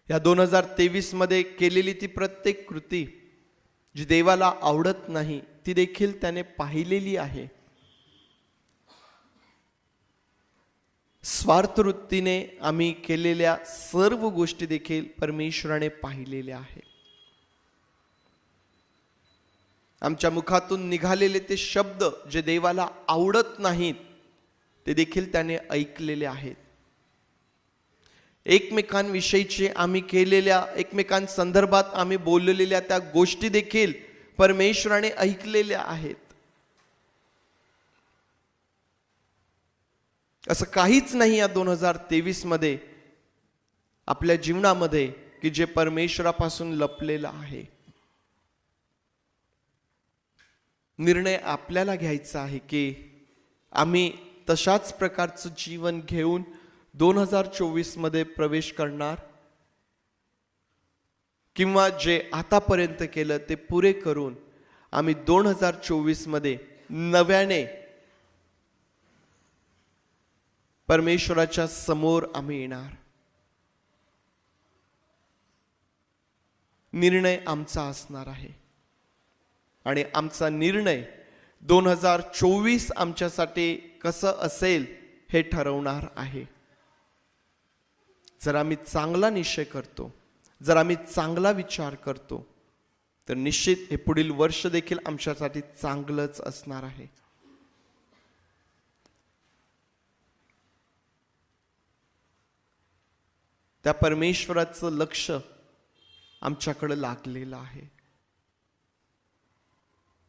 या 2023 मध्ये केलेली ती प्रत्येक कृती जी देवाला आवडत नाही ती देखील त्याने पाहिलेली आहे. स्वार्थ वृत्तीने आम्ही केलेल्या सर्व गोष्टी देखील परमेश्वराने पाहिलेल्या आहेत. आमच्या मुखातून निघालेले ते शब्द जे देवाला आवडत नाहीत ते देखील त्याने ऐकलेले आहेत. एकमेकांविषयीचे आम्ही केलेल्या एकमेकांसंदर्भात आम्ही बोललेल्या त्या गोष्टी देखील परमेश्वराने ऐकलेल्या आहेत. असं काहीच नाही या 2023 मध्ये आपल्या जीवनामध्ये की जे परमेश्वरापासून लपलेलं आहे. निर्णय आपल्याला घ्यायचा आहे की आम्ही तशाच प्रकारचं जीवन घेऊन 2024 मध्ये प्रवेश करणार, किंवा जे आतापर्यंत केलं ते पुरे करून आम्ही 2024 मध्ये नव्याने परमेश्वराच्या समोर आम्ही येणार. निर्णय आमचा असणार आहे आणि आमचा निर्णय 2024 आमच्यासाठी कसं असेल हे ठरवणार आहे. जर आम्ही चांगला निश्चय करतो, जर आम्ही चांगला विचार करतो, तर निश्चित हे पुढील वर्ष देखील आमच्यासाठी चांगलंच असणार आहे. त्या परमेश्वराचं लक्ष आमच्याकडे लागलेलं आहे.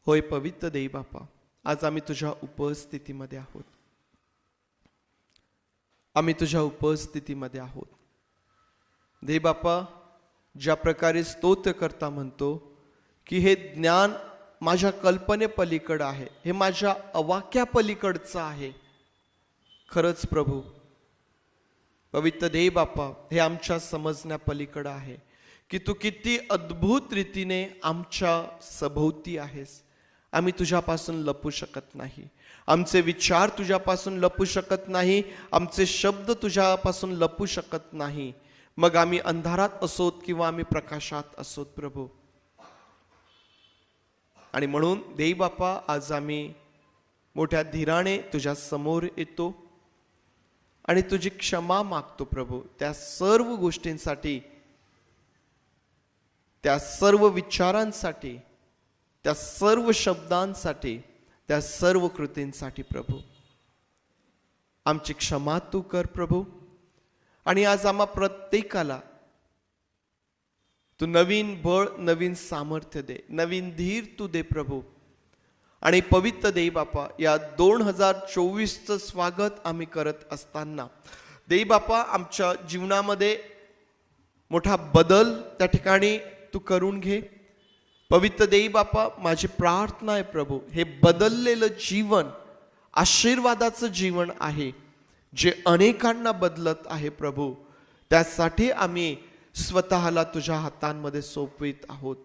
होय पवित्र देवबापा, आज आम्ही तुझ्या उपस्थितीमध्ये आहोत. आम्ही तुझ्या उपस्थितीमध्ये आहोत. देवबापा, ज्या प्रकारे स्तोत्रकर्ता म्हणतो की हे ज्ञान माझ्या कल्पनेपलीकडं आहे, हे माझ्या अवाक्यापलीकडचं आहे. खरंच प्रभू पवित्र देवबापा, हे आमच्या समजण्यापलीकडं आहे की तू किती अद्भुत रीतीने आमच्या सभोवती आहेस. आम्ही तुझ्यापासून लपू शकत नाही. आमचे विचार तुझ्यापासून लपू शकत नाही. आमचे शब्द तुझ्यापासून लपू शकत नाही. मग आम्ही अंधारात असोत किंवा आम्ही प्रकाशात असोत प्रभू. आणि म्हणून देवबापा, आज आम्ही मोठ्या धीराने तुझ्या समोर येतो आणि तुझी क्षमा मागतो प्रभू. त्या सर्व गोष्टींसाठी, त्या सर्व विचारांसाठी, त्या सर्व शब्दांसाठी, त्या सर्व कृतींसाठी प्रभू आमची क्षमा तू कर प्रभू. आणि आज आम्हा प्रत्येकाला तू नवीन बळ, नवीन सामर्थ्य दे, नवीन धीर तू दे प्रभू. आणि पवित्र देवबापा, या 2024चं स्वागत आम्ही करत असताना देवबापा, आमच्या जीवनामध्ये मोठा बदल त्या ठिकाणी तू करून घे. पवित्र देवबापा, माझी प्रार्थना आहे प्रभू, हे बदललेलं जीवन आशीर्वादाचं जीवन आहे जे अनेकांना बदलत आहे प्रभू. त्यासाठी आम्ही स्वतःला तुझ्या हातांमध्ये सोपवित आहोत.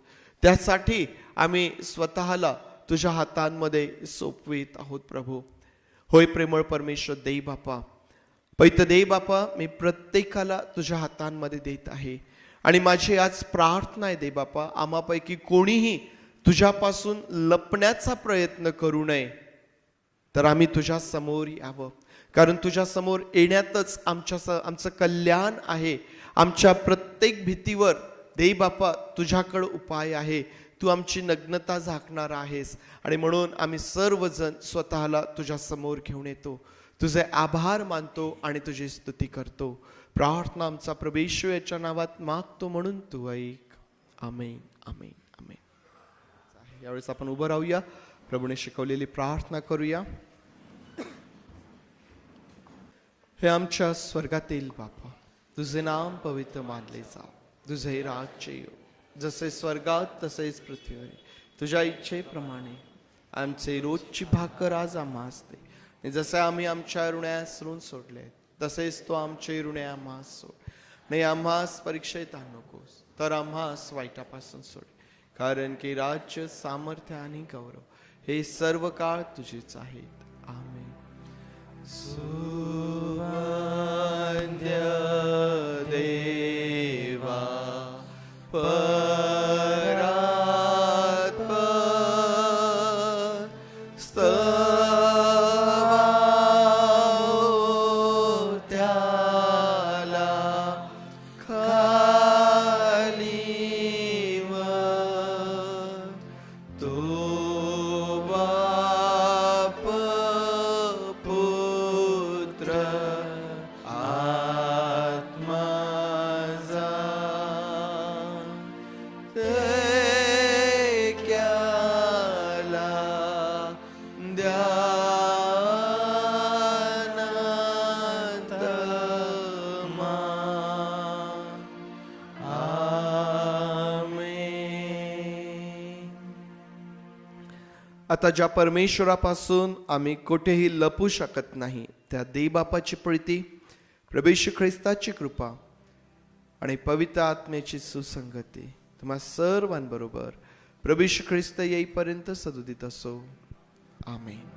त्यासाठी आम्ही स्वतःला तुझ्या हातांमध्ये सोपवित आहोत प्रभू. होय प्रेमळ परमेश्वर देवबापा, पवित्र देवबापा, मी प्रत्येकाला तुझ्या हातांमध्ये देत आहे. आणि माझी आज प्रार्थना आहे देवबापा, आम्हापैकी कोणीही तुझ्यापासून लपण्याचा प्रयत्न करू नये, तर आम्ही तुझ्या समोर यावं. कारण तुझ्या समोर येण्यातच आमचं कल्याण आहे. आमच्या प्रत्येक भीतीवर देवबापा तुझ्याकडे उपाय आहे. तू आमची नग्नता झाकणार आहेस. आणि म्हणून आम्ही सर्वजण स्वतःला तुझ्या समोर घेऊन येतो, तुझे आभार मानतो आणि तुझी स्तुती करतो. प्रार्थना आमचा प्रभू येशू याच्या नावात मागतो, म्हणून तू ऐक. आमेन, आमेन, आमेन. यावेळेस आपण उभं राहूया, प्रभूने शिकवलेली प्रार्थना करूया. हे आमच्या स्वर्गातील बापा, तुझे नाम पवित्र मानले जाव, तुझे राज्य येऊ, जसे स्वर्गात तसेच पृथ्वीवर. तुझ्या इच्छेप्रमाणे आमचे रोजची भाकर आज आम्हास दे. जसे आम्ही आमच्या ऋण्यास ऋण सोडले तसेच तो आमचे ऋणे आम्हास सोड. नाही आम्हास परीक्षेत आणू नकोस, तर आम्हास वाईटापासून सोड. कारण की राज्य, सामर्थ्य आणि गौरव हे सर्व काळ तुझेच आहेत. आमेन. सुवंद्य देवा आता ज्या परमेश्वरापासून आम्ही कुठेही लपू शकत नाही त्या देवबापाची प्रीती, प्रभू येशू ख्रिस्ताची कृपा आणि पवित्र आत्म्याची सुसंगती तुम्हा सर्वांबरोबर प्रभू येशू ख्रिस्त येईपर्यंत सदुदित असो. आमेन.